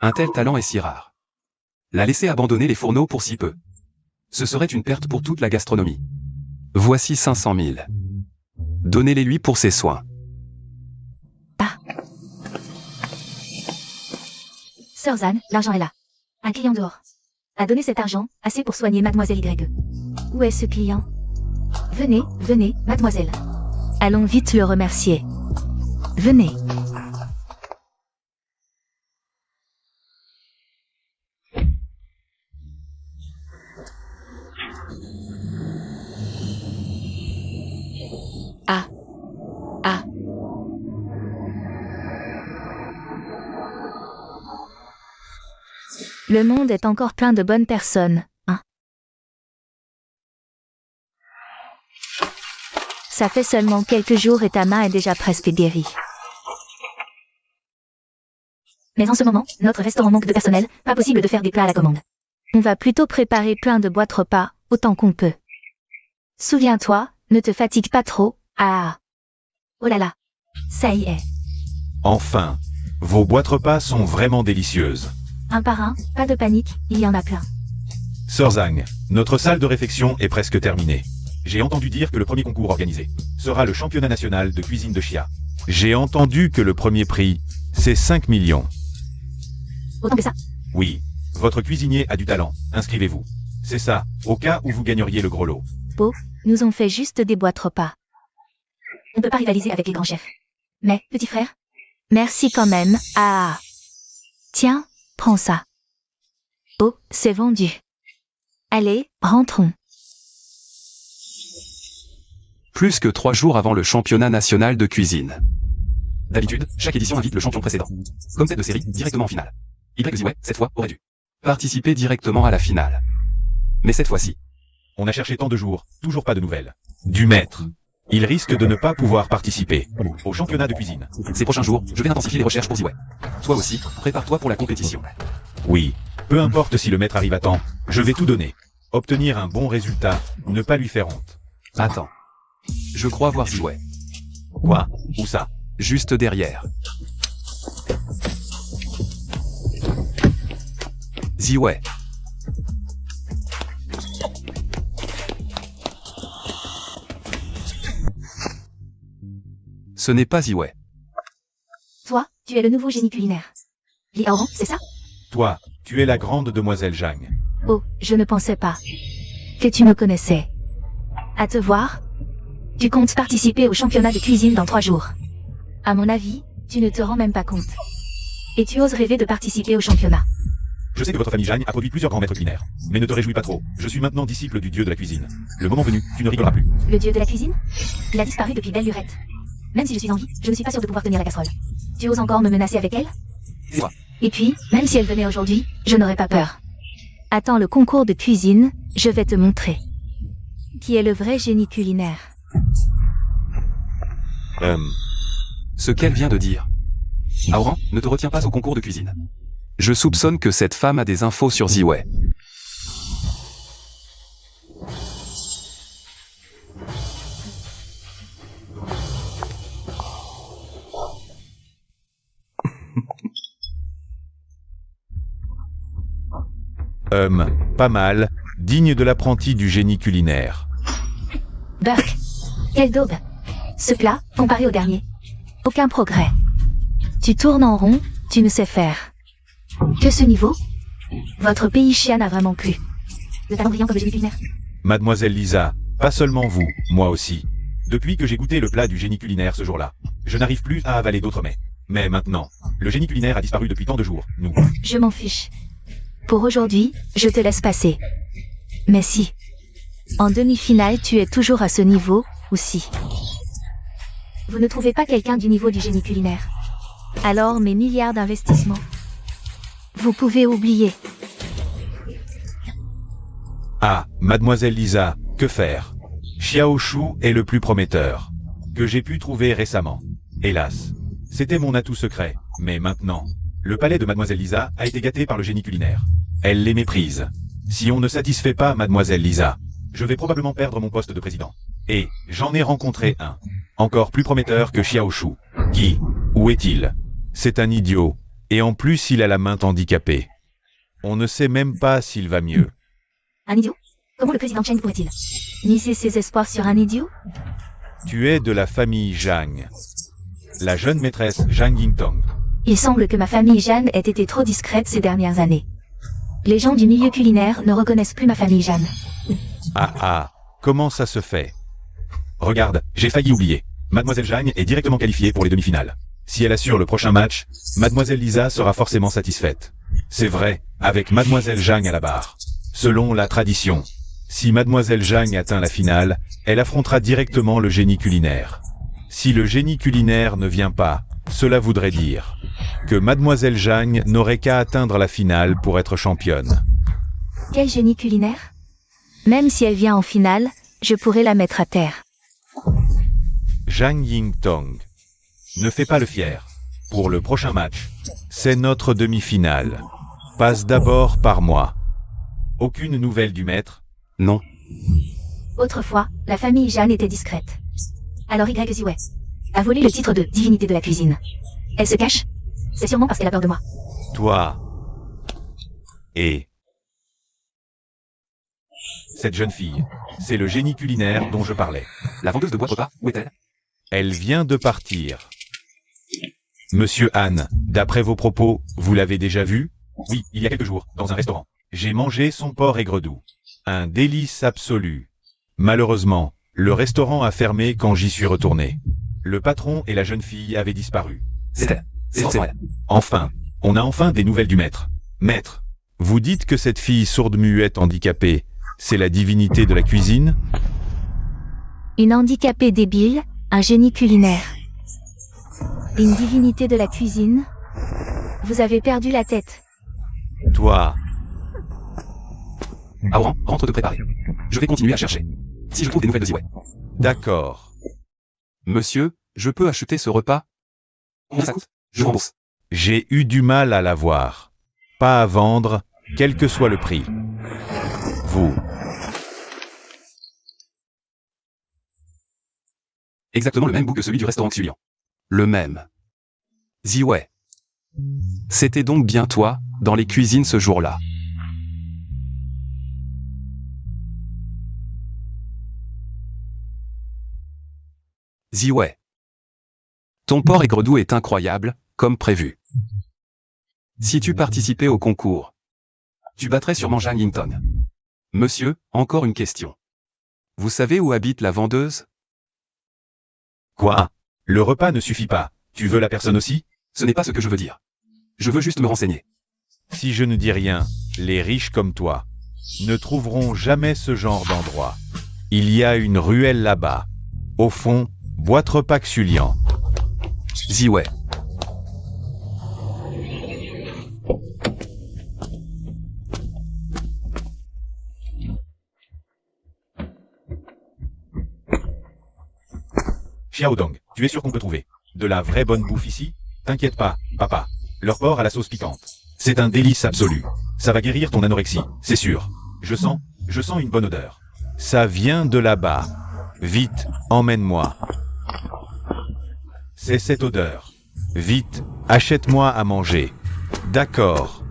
Un tel talent est si rare. La laisser abandonner les fourneaux pour si peu. Ce serait une perte pour toute la gastronomie. Voici 500 000. Donnez-les lui pour ses soins. Sœur Zhang, l'argent est là. Un client dehors. A donné cet argent, assez pour soigner Mademoiselle Y. Où est ce client? Venez, venez, mademoiselle. Allons vite le remercier. Venez. Ah. Ah. Le monde est encore plein de bonnes personnes, hein? Ça fait seulement quelques jours et ta main est déjà presque guérie. Mais en ce moment, notre restaurant manque de personnel, pas possible de faire des plats à la commande. On va plutôt préparer plein de boîtes repas, autant qu'on peut. Souviens-toi, ne te fatigue pas trop, ah. Oh là là. Ça y est. Enfin, vos boîtes repas sont vraiment délicieuses. Un par un, pas de panique, il y en a plein. Sœur Zhang, notre salle de réflexion est presque terminée. J'ai entendu dire que le premier concours organisé sera le championnat national de cuisine de Chia. J'ai entendu que le premier prix, c'est 5 millions. Autant que ça. Oui, votre cuisinier a du talent, inscrivez-vous. C'est ça, au cas où vous gagneriez le gros lot. Beau, nous on fait juste des boîtes repas. On peut pas rivaliser avec les grands chefs. Mais, petit frère, Merci quand même, ah. Tiens, prends ça. Oh, c'est vendu. Allez, rentrons. Plus que 3 jours avant le championnat national de cuisine. D'habitude, chaque édition invite le champion précédent. Comme tête de série, directement en finale. YZ, cette fois, aurait dû participer directement à la finale. Mais cette fois-ci, On a cherché tant de jours, toujours pas de nouvelles. Du maître. Il risque de ne pas pouvoir participer au championnat de cuisine. ces prochains jours, je vais intensifier les recherches pour Ziwei. Toi aussi, prépare-toi pour la compétition. Oui, peu importe si le maître arrive à temps, je vais tout donner. Obtenir un bon résultat, ne pas lui faire honte. Attends. Je crois voir Ziwei. Quoi? Où ça? Juste derrière. Ziwei. Ce n'est pas Ziwei. toi, tu es le nouveau génie culinaire. Li Aoran, c'est ça? Toi, tu es la grande demoiselle Zhang. Oh, je ne pensais pas que tu me connaissais. À te voir, Tu comptes participer au championnat de cuisine dans 3 jours. à mon avis, tu ne te rends même pas compte. Et tu oses rêver de participer au championnat. Je sais que votre famille Zhang a produit plusieurs grands maîtres culinaires. Mais ne te réjouis pas trop, je suis maintenant disciple du dieu de la cuisine. Le moment venu, tu ne rigoleras plus. Le dieu de la cuisine? Il a disparu depuis belle lurette. Même si je suis en vie, je ne suis pas sûre de pouvoir tenir la casserole. Tu oses encore me menacer avec elle? C'est moi. Et puis, même si elle venait aujourd'hui, je n'aurais pas peur. Attends le concours de cuisine, je vais te montrer. Qui est le vrai génie culinaire? Ce qu'elle vient de dire. Aoran, ne te retiens pas au concours de cuisine. Je soupçonne que cette femme a des infos sur Ziwei. Pas mal, digne de l'apprenti du génie culinaire. Burke. Quelle daube. Ce plat, comparé au dernier. Aucun progrès. Tu tournes en rond, tu ne sais faire. Que ce niveau? Votre pays chien n'a vraiment plus. De talent brillant comme le génie culinaire. Mademoiselle Lisa, pas seulement vous, moi aussi. Depuis que j'ai goûté le plat du génie culinaire ce jour-là, je n'arrive plus à avaler d'autres mets. Mais maintenant, le génie culinaire a disparu depuis tant de jours, nous. Je m'en fiche. Pour aujourd'hui, je te laisse passer. Mais si. En demi-finale, tu es toujours à ce niveau, ou si. Vous ne trouvez pas quelqu'un du niveau du génie culinaire? Alors mes milliards d'investissements. Vous pouvez oublier. Ah, Mademoiselle Lisa, que faire? Xiao Shu est le plus prometteur que j'ai pu trouver récemment. Hélas, c'était mon atout secret, mais maintenant, le palais de Mademoiselle Lisa a été gâté par le génie culinaire. Elle les méprise. Si on ne satisfait pas Mademoiselle Lisa, je vais probablement perdre mon poste de président. Et j'en ai rencontré un, encore plus prometteur que Xiao Shu. Qui? Où est-il? C'est un idiot, et en plus il a la main handicapée. On ne sait même pas s'il va mieux. Un idiot? Comment le président Cheng pourrait-il Miser ses espoirs sur un idiot? Tu es de la famille Zhang. La jeune maîtresse Zhang Yingtong. Il semble que ma famille Jeanne ait été trop discrète ces dernières années. Les gens du milieu culinaire ne reconnaissent plus ma famille Jeanne. Ah, comment ça se fait? Regarde, j'ai failli oublier. Mademoiselle Zhang est directement qualifiée pour les demi-finales. Si elle assure le prochain match, Mademoiselle Lisa sera forcément satisfaite. C'est vrai, avec Mademoiselle Zhang à la barre. Selon la tradition, si Mademoiselle Zhang atteint la finale, elle affrontera directement le génie culinaire. Si le génie culinaire ne vient pas, cela voudrait dire que Mademoiselle Zhang n'aurait qu'à atteindre la finale pour être championne. Quel génie culinaire? Même si elle vient en finale, je pourrais la mettre à terre. Zhang Yingtong. Ne fais pas le fier. Pour le prochain match, c'est notre demi-finale. Passe d'abord par moi. Aucune nouvelle du maître? Non. Autrefois, la famille Jeanne était discrète. Alors Y Ziwei a volé le titre de divinité de la cuisine. Elle se cache? C'est sûrement parce qu'elle a peur de moi. Toi. Et cette jeune fille, c'est le génie culinaire dont je parlais. La vendeuse de boîtes repas, où est-elle? Elle vient de partir. Monsieur Han, d'après vos propos, vous l'avez déjà vue? Oui, il y a quelques jours, dans un restaurant. J'ai mangé son porc aigre-doux. Un délice absolu. Malheureusement, le restaurant a fermé quand j'y suis retourné. Le patron et la jeune fille avaient disparu. C'est elle. C'est forcément elle. Enfin, on a enfin des nouvelles du maître. Maître, vous dites que cette fille sourde-muette handicapée, c'est la divinité de la cuisine? Une handicapée débile, un génie culinaire. Une divinité de la cuisine? Vous avez perdu la tête. Toi. Aoran, rentre te préparer. Je vais continuer à chercher. Si je trouve des nouvelles de Ziwei. D'accord. Monsieur, je peux acheter ce repas? Combien ça coûte? Je rembourse. J'ai eu du mal à l'avoir. Pas à vendre, quel que soit le prix. Vous. Exactement le même goût que celui du restaurant Xulian. Le même. Ziwei. C'était donc bien toi, dans les cuisines ce jour-là. Ziwei. Ton porc aigre-doux est incroyable, comme prévu. Si tu participais au concours, tu battrais sûrement Zhang Yingtong. Monsieur, encore une question. Vous savez où habite la vendeuse? Quoi? Le repas ne suffit pas. Tu veux la personne aussi? Ce n'est pas ce que je veux dire. Je veux juste me renseigner. Si je ne dis rien, les riches comme toi ne trouveront jamais ce genre d'endroit. Il y a une ruelle là-bas. Au fond, boîte repas Xulian. Ziwei. Xiaodong, tu es sûr qu'on peut trouver de la vraie bonne bouffe ici? T'inquiète pas, papa. Leur porc à la sauce piquante. C'est un délice absolu. Ça va guérir ton anorexie, c'est sûr. Je sens une bonne odeur. Ça vient de là-bas. Vite, emmène-moi. C'est cette odeur. Vite, achète-moi à manger. D'accord.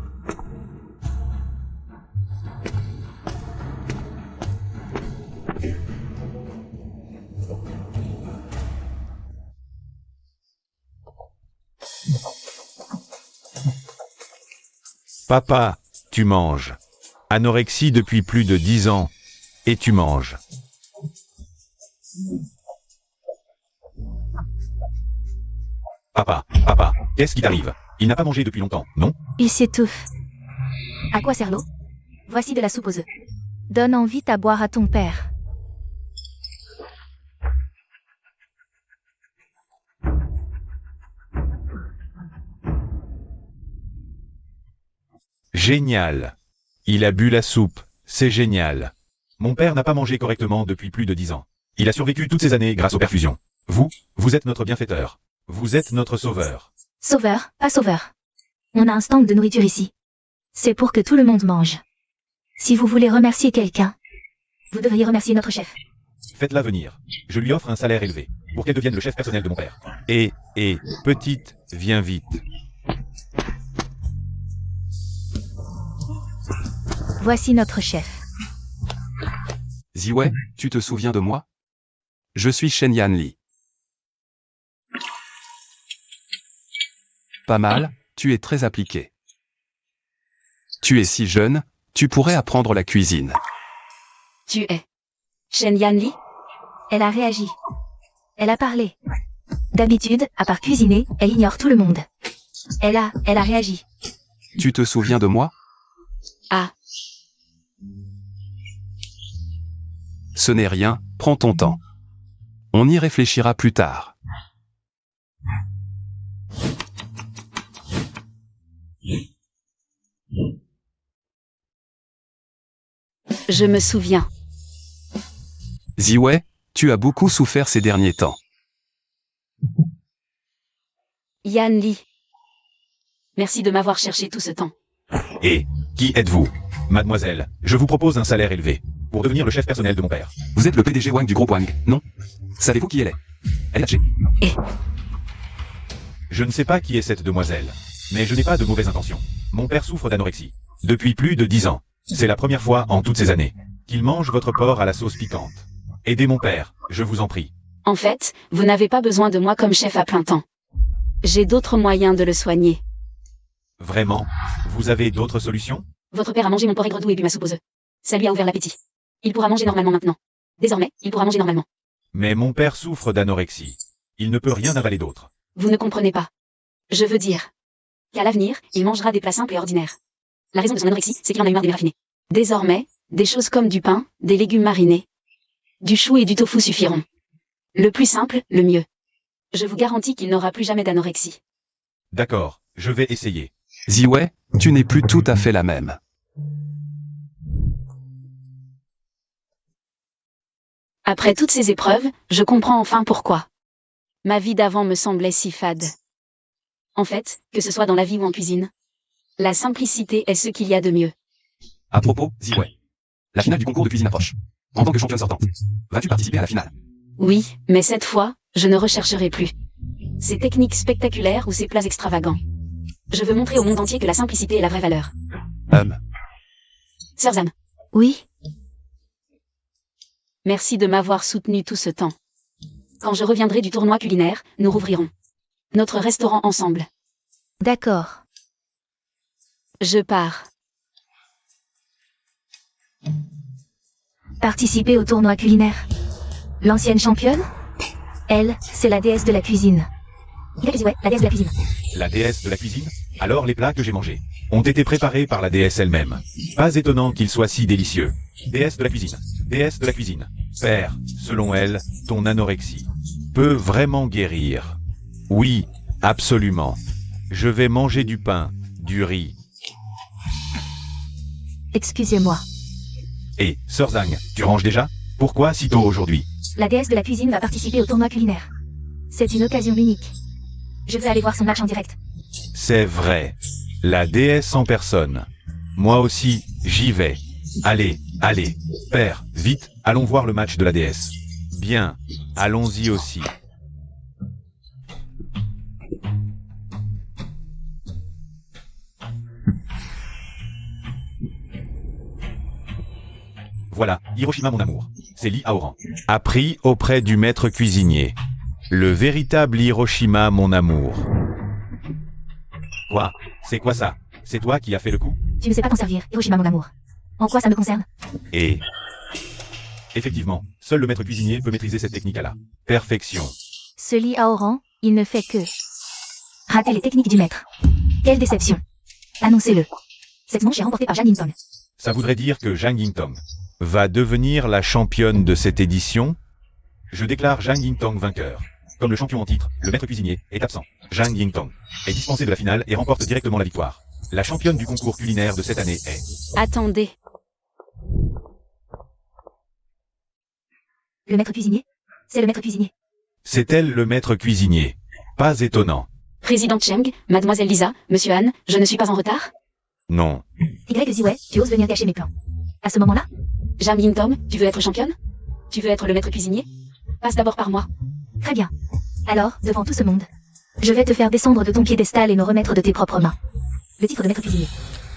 Papa, tu manges. Anorexie depuis plus de 10 ans. Et tu manges. Papa, qu'est-ce qui t'arrive? Il n'a pas mangé depuis longtemps, non? Il s'étouffe. À quoi sert l'eau? Voici de la soupe aux œufs. Donne envie à boire à ton père. Génial. Il a bu la soupe, c'est génial. Mon père n'a pas mangé correctement depuis plus de 10 ans. Il a survécu toutes ces années grâce aux perfusions. Vous êtes notre bienfaiteur. Vous êtes notre sauveur. Sauveur, pas sauveur. On a un stand de nourriture ici. C'est pour que tout le monde mange. Si vous voulez remercier quelqu'un, Vous devriez remercier notre chef. Faites-la venir. Je lui offre un salaire élevé, pour qu'elle devienne le chef personnel de mon père. Et, petite, viens vite. voici notre chef. Ziwei, tu te souviens de moi? Je suis Shen Yanli. Pas mal, tu es très appliqué. Tu es si jeune, tu pourrais apprendre la cuisine. Tu es Shen Yanli? Elle a réagi. Elle a parlé. D'habitude, à part cuisiner, elle ignore tout le monde. Elle a réagi. Tu te souviens de moi? Ah, Ce n'est rien, prends ton temps. On y réfléchira plus tard. je me souviens. Ziwei, tu as beaucoup souffert ces derniers temps. Yanli. Merci de m'avoir cherché tout ce temps. Et, qui êtes-vous? Mademoiselle, je vous propose un salaire élevé, pour devenir le chef personnel de mon père. Vous êtes le PDG Wang du groupe Wang, non? Savez-vous qui elle est? Elle est âgée. Je ne sais pas qui est cette demoiselle, mais je n'ai pas de mauvaises intentions. Mon père souffre d'anorexie. Depuis plus de 10 ans. C'est la première fois en toutes ces années qu'il mange votre porc à la sauce piquante. Aidez mon père, je vous en prie. En fait, vous n'avez pas besoin de moi comme chef à plein temps. J'ai d'autres moyens de le soigner. Vraiment? Vous avez d'autres solutions? Votre père a mangé mon porc aigre doux et bu ma soupe aux œufs. Ça lui a ouvert l'appétit. Il pourra manger normalement maintenant. Désormais, il pourra manger normalement. Mais mon père souffre d'anorexie. Il ne peut rien avaler d'autre. Vous ne comprenez pas. Je veux dire qu'à l'avenir, il mangera des plats simples et ordinaires. La raison de son anorexie, c'est qu'il en a eu marre des mets raffinés. Désormais, des choses comme du pain, des légumes marinés, du chou et du tofu suffiront. Le plus simple, le mieux. Je vous garantis qu'il n'aura plus jamais d'anorexie. D'accord, je vais essayer. Ziwei, tu n'es plus tout à fait la même. Après toutes ces épreuves, je comprends enfin pourquoi. Ma vie d'avant me semblait si fade. En fait, que ce soit dans la vie ou en cuisine, la simplicité est ce qu'il y a de mieux. À propos, Ziwei. La finale du concours de cuisine approche. En tant que championne sortante, vas-tu participer à la finale? Oui, mais cette fois, je ne rechercherai plus ces techniques spectaculaires ou ces plats extravagants. Je veux montrer au monde entier que la simplicité est la vraie valeur. Sœur Zam, Oui, merci de m'avoir soutenu tout ce temps. Quand je reviendrai du tournoi culinaire, nous rouvrirons notre restaurant ensemble. d'accord. Je pars. Participer au tournoi culinaire. L'ancienne championne? Elle, c'est la déesse de la cuisine. Ouais, la déesse de la cuisine. La déesse de la cuisine? Alors les plats que j'ai mangés ont été préparés par la déesse elle-même. Pas étonnant qu'ils soient si délicieux. Déesse de la cuisine. Déesse de la cuisine. Père, selon elle, ton anorexie peut vraiment guérir. Oui, absolument. Je vais manger du pain, du riz. Excusez-moi. Et, Sœur Zhang, tu ranges déjà? Pourquoi si tôt aujourd'hui? La déesse de la cuisine va participer au tournoi culinaire. C'est une occasion unique. Je veux aller voir son match en direct. C'est vrai. La déesse en personne. Moi aussi, j'y vais. Allez, allez, père, vite, allons voir le match de la déesse. Bien, allons-y aussi. Voilà, Hiroshima mon amour. C'est Lee Aoran. Appris auprès du maître cuisinier. Le véritable Hiroshima mon amour. Quoi? C'est quoi ça? C'est toi qui as fait le coup? Tu ne sais pas t'en servir, Hiroshima mon amour. En quoi ça me concerne? Et... Effectivement, seul le maître cuisinier peut maîtriser cette technique à la perfection. Ce Lee Aoran, il ne fait que... Rater les techniques du maître. Quelle déception. Annoncez-le. Cette manche est remportée par Jang Yintong. Ça voudrait dire que Jang Yintong va devenir la championne de cette édition? Je déclare Jang Yintong vainqueur. Comme le champion en titre, le maître cuisinier est absent. Jang Yintong est dispensé de la finale et remporte directement la victoire. La championne du concours culinaire de cette année est... Attendez. Le maître cuisinier? C'est le maître cuisinier. C'est elle le maître cuisinier. Pas étonnant. Président Cheng, Mademoiselle Lisa, Monsieur Han, je ne suis pas en retard? Non. Y Ziwei, tu oses venir gâcher mes plans. À ce moment-là? Jang Yintong, tu veux être championne? Tu veux être le maître cuisinier? Passe d'abord par moi. Très bien. Alors, devant tout ce monde, je vais te faire descendre de ton piédestal et me remettre de tes propres mains. Le titre de maître cuisinier.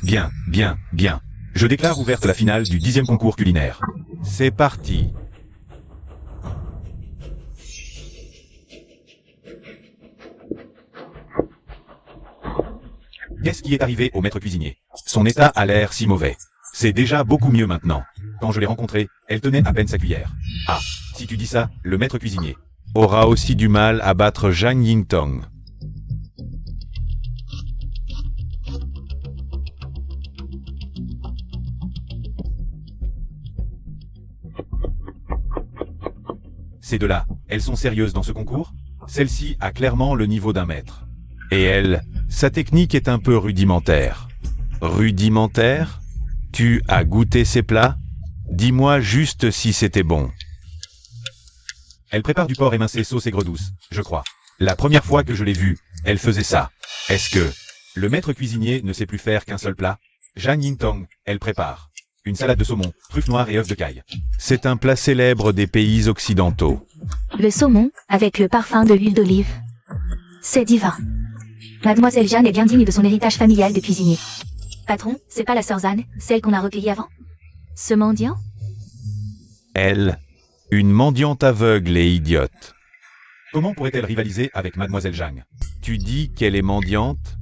Bien, bien, bien. Je déclare ouverte la finale du 10e concours culinaire. C'est parti. Qu'est-ce qui est arrivé au maître cuisinier? Son état a l'air si mauvais. C'est déjà beaucoup mieux maintenant. Quand je l'ai rencontrée, elle tenait à peine sa cuillère. Ah, si tu dis ça, le maître cuisinier aura aussi du mal à battre Jang Yintong. Ces deux-là, elles sont sérieuses dans ce concours? Celle-ci a clairement le niveau d'un maître. Et elle, sa technique est un peu rudimentaire. Rudimentaire? Tu as goûté ces plats? Dis-moi juste si c'était bon. Elle prépare du porc émincé sauce aigre douce, je crois. La première fois que je l'ai vue, elle faisait ça. Est-ce que le maître cuisinier ne sait plus faire qu'un seul plat? Jang Yintong, elle prépare une salade de saumon, truffes noires et œufs de caille. C'est un plat célèbre des pays occidentaux. Le saumon, avec le parfum de l'huile d'olive. C'est divin. Mademoiselle Jeanne est bien digne de son héritage familial de cuisinier. Patron, c'est pas la sœur Zane, celle qu'on a recueillie avant? Ce mendiant? Elle, une mendiante aveugle et idiote. Comment pourrait-elle rivaliser avec Mademoiselle Zhang? Tu dis qu'elle est mendiante?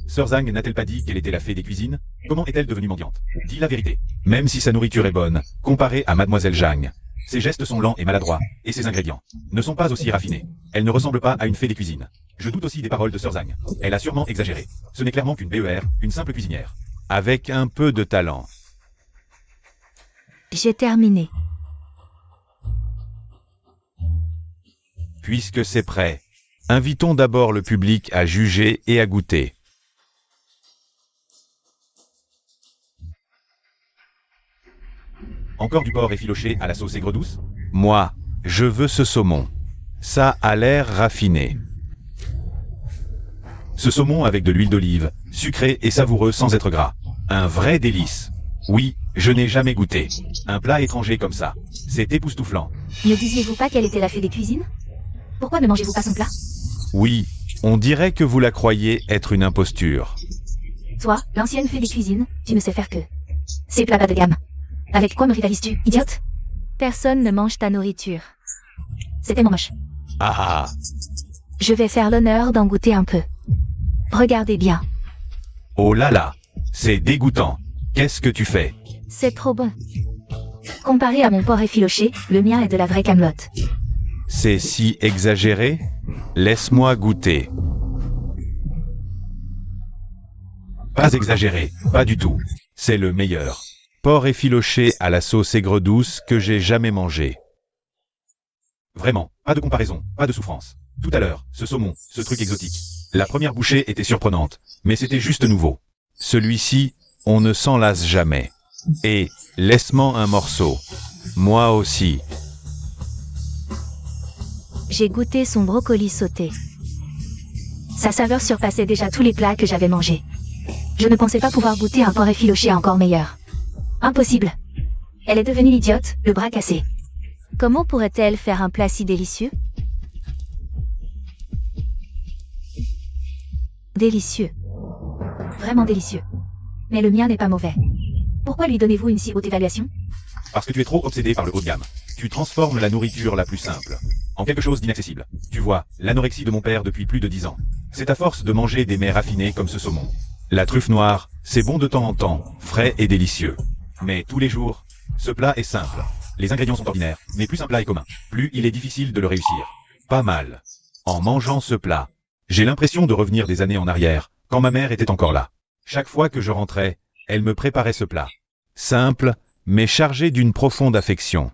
Sœur Zhang n'a-t-elle pas dit qu'elle était la fée des cuisines? Comment est-elle devenue mendiante? Dis la vérité. Même si sa nourriture est bonne, comparée à Mademoiselle Zhang, ses gestes sont lents et maladroits, et ses ingrédients ne sont pas aussi raffinés. Elle ne ressemble pas à une fée des cuisines. Je doute aussi des paroles de Sœur Zhang. Elle a sûrement exagéré. Ce n'est clairement qu'une BER, une simple cuisinière. Avec un peu de talent. J'ai terminé. Puisque c'est prêt, invitons d'abord le public à juger et à goûter. Encore du porc effiloché à la sauce aigre douce? Moi, je veux ce saumon. Ça a l'air raffiné. Ce saumon avec de l'huile d'olive, sucré et savoureux sans être gras. Un vrai délice. Oui, je n'ai jamais goûté un plat étranger comme ça. C'est époustouflant. Ne disiez-vous pas qu'elle était la fée des cuisines? Pourquoi ne mangez-vous pas son plat? Oui, on dirait que vous la croyez être une imposture. Toi, l'ancienne fée des cuisines, tu ne sais faire que ces plats bas de gamme. Avec quoi me rivalises-tu, idiote? Personne ne mange ta nourriture. C'est tellement moche. Ah ah. Je vais faire l'honneur d'en goûter un peu. Regardez bien. Oh là là, c'est dégoûtant. Qu'est-ce que tu fais? C'est trop bon. Comparé à mon porc effiloché, le mien est de la vraie camelote. C'est si exagéré? Laisse-moi goûter. Pas exagéré, pas du tout. C'est le meilleur porc effiloché à la sauce aigre douce que j'ai jamais mangé. Vraiment, pas de comparaison, pas de souffrance. Tout à l'heure, ce saumon, ce truc exotique. La première bouchée était surprenante, mais c'était juste nouveau. Celui-ci, on ne s'en lasse jamais. Et, laisse-moi un morceau. Moi aussi. J'ai goûté son brocoli sauté. Sa saveur surpassait déjà tous les plats que j'avais mangés. Je ne pensais pas pouvoir goûter un porc effiloché encore meilleur. Impossible. Elle est devenue idiote, le bras cassé. Comment pourrait-elle faire un plat si délicieux? Délicieux. Vraiment délicieux. Mais le mien n'est pas mauvais. Pourquoi lui donnez-vous une si haute évaluation? Parce que tu es trop obsédé par le haut de gamme. Tu transformes la nourriture la plus simple en quelque chose d'inaccessible. Tu vois, l'anorexie de mon père depuis plus de 10 ans. C'est à force de manger des mets raffinés comme ce saumon. La truffe noire, c'est bon de temps en temps, frais et délicieux. Mais tous les jours, ce plat est simple. Les ingrédients sont ordinaires, mais plus un plat est commun, plus il est difficile de le réussir. Pas mal. En mangeant ce plat, j'ai l'impression de revenir des années en arrière, quand ma mère était encore là. Chaque fois que je rentrais, elle me préparait ce plat. Simple, mais chargé d'une profonde affection.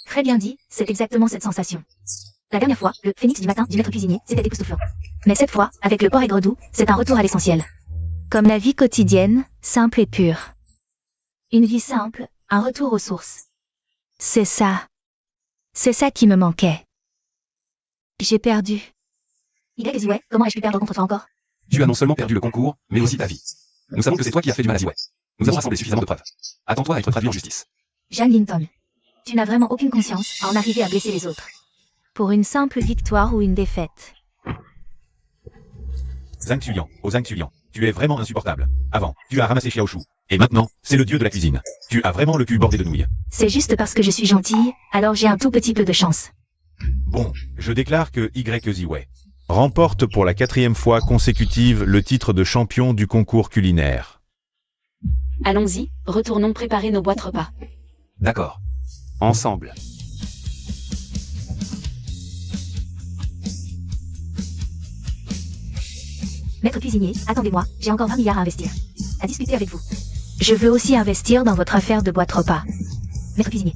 Très bien dit, c'est exactement cette sensation. La dernière fois, le phénix du matin du maître cuisinier, c'était époustouflant. Mais cette fois, avec le porc aigre doux, c'est un retour à l'essentiel. Comme la vie quotidienne, simple et pure. Une vie simple, un retour aux sources. C'est ça. C'est ça qui me manquait. J'ai perdu. Y, comment ai-je pu perdre contre toi encore? Tu as non seulement perdu le concours, mais aussi ta vie. Nous savons que c'est toi qui as fait du mal à Ziwei. Nous avons rassemblé suffisamment de preuves. Attends-toi à être traduit en justice. Jeanne Linton. Tu n'as vraiment aucune conscience à en arriver à blesser les autres. Pour une simple victoire ou une défaite. Zhang Xulian, oh Zhang Xulian, tu es vraiment insupportable. Avant, tu as ramassé Xiaoshu. Et maintenant, c'est le dieu de la cuisine. Tu as vraiment le cul bordé de nouilles. C'est juste parce que je suis gentille, alors j'ai un tout petit peu de chance. Bon, je déclare que Ziwei remporte pour la 4e fois consécutive le titre de champion du concours culinaire. Allons-y, retournons préparer nos boîtes repas. D'accord. Ensemble. Maître cuisinier, attendez-moi, j'ai encore 20 milliards à investir. À discuter avec vous. Je veux aussi investir dans votre affaire de boîte repas. Maître cuisinier.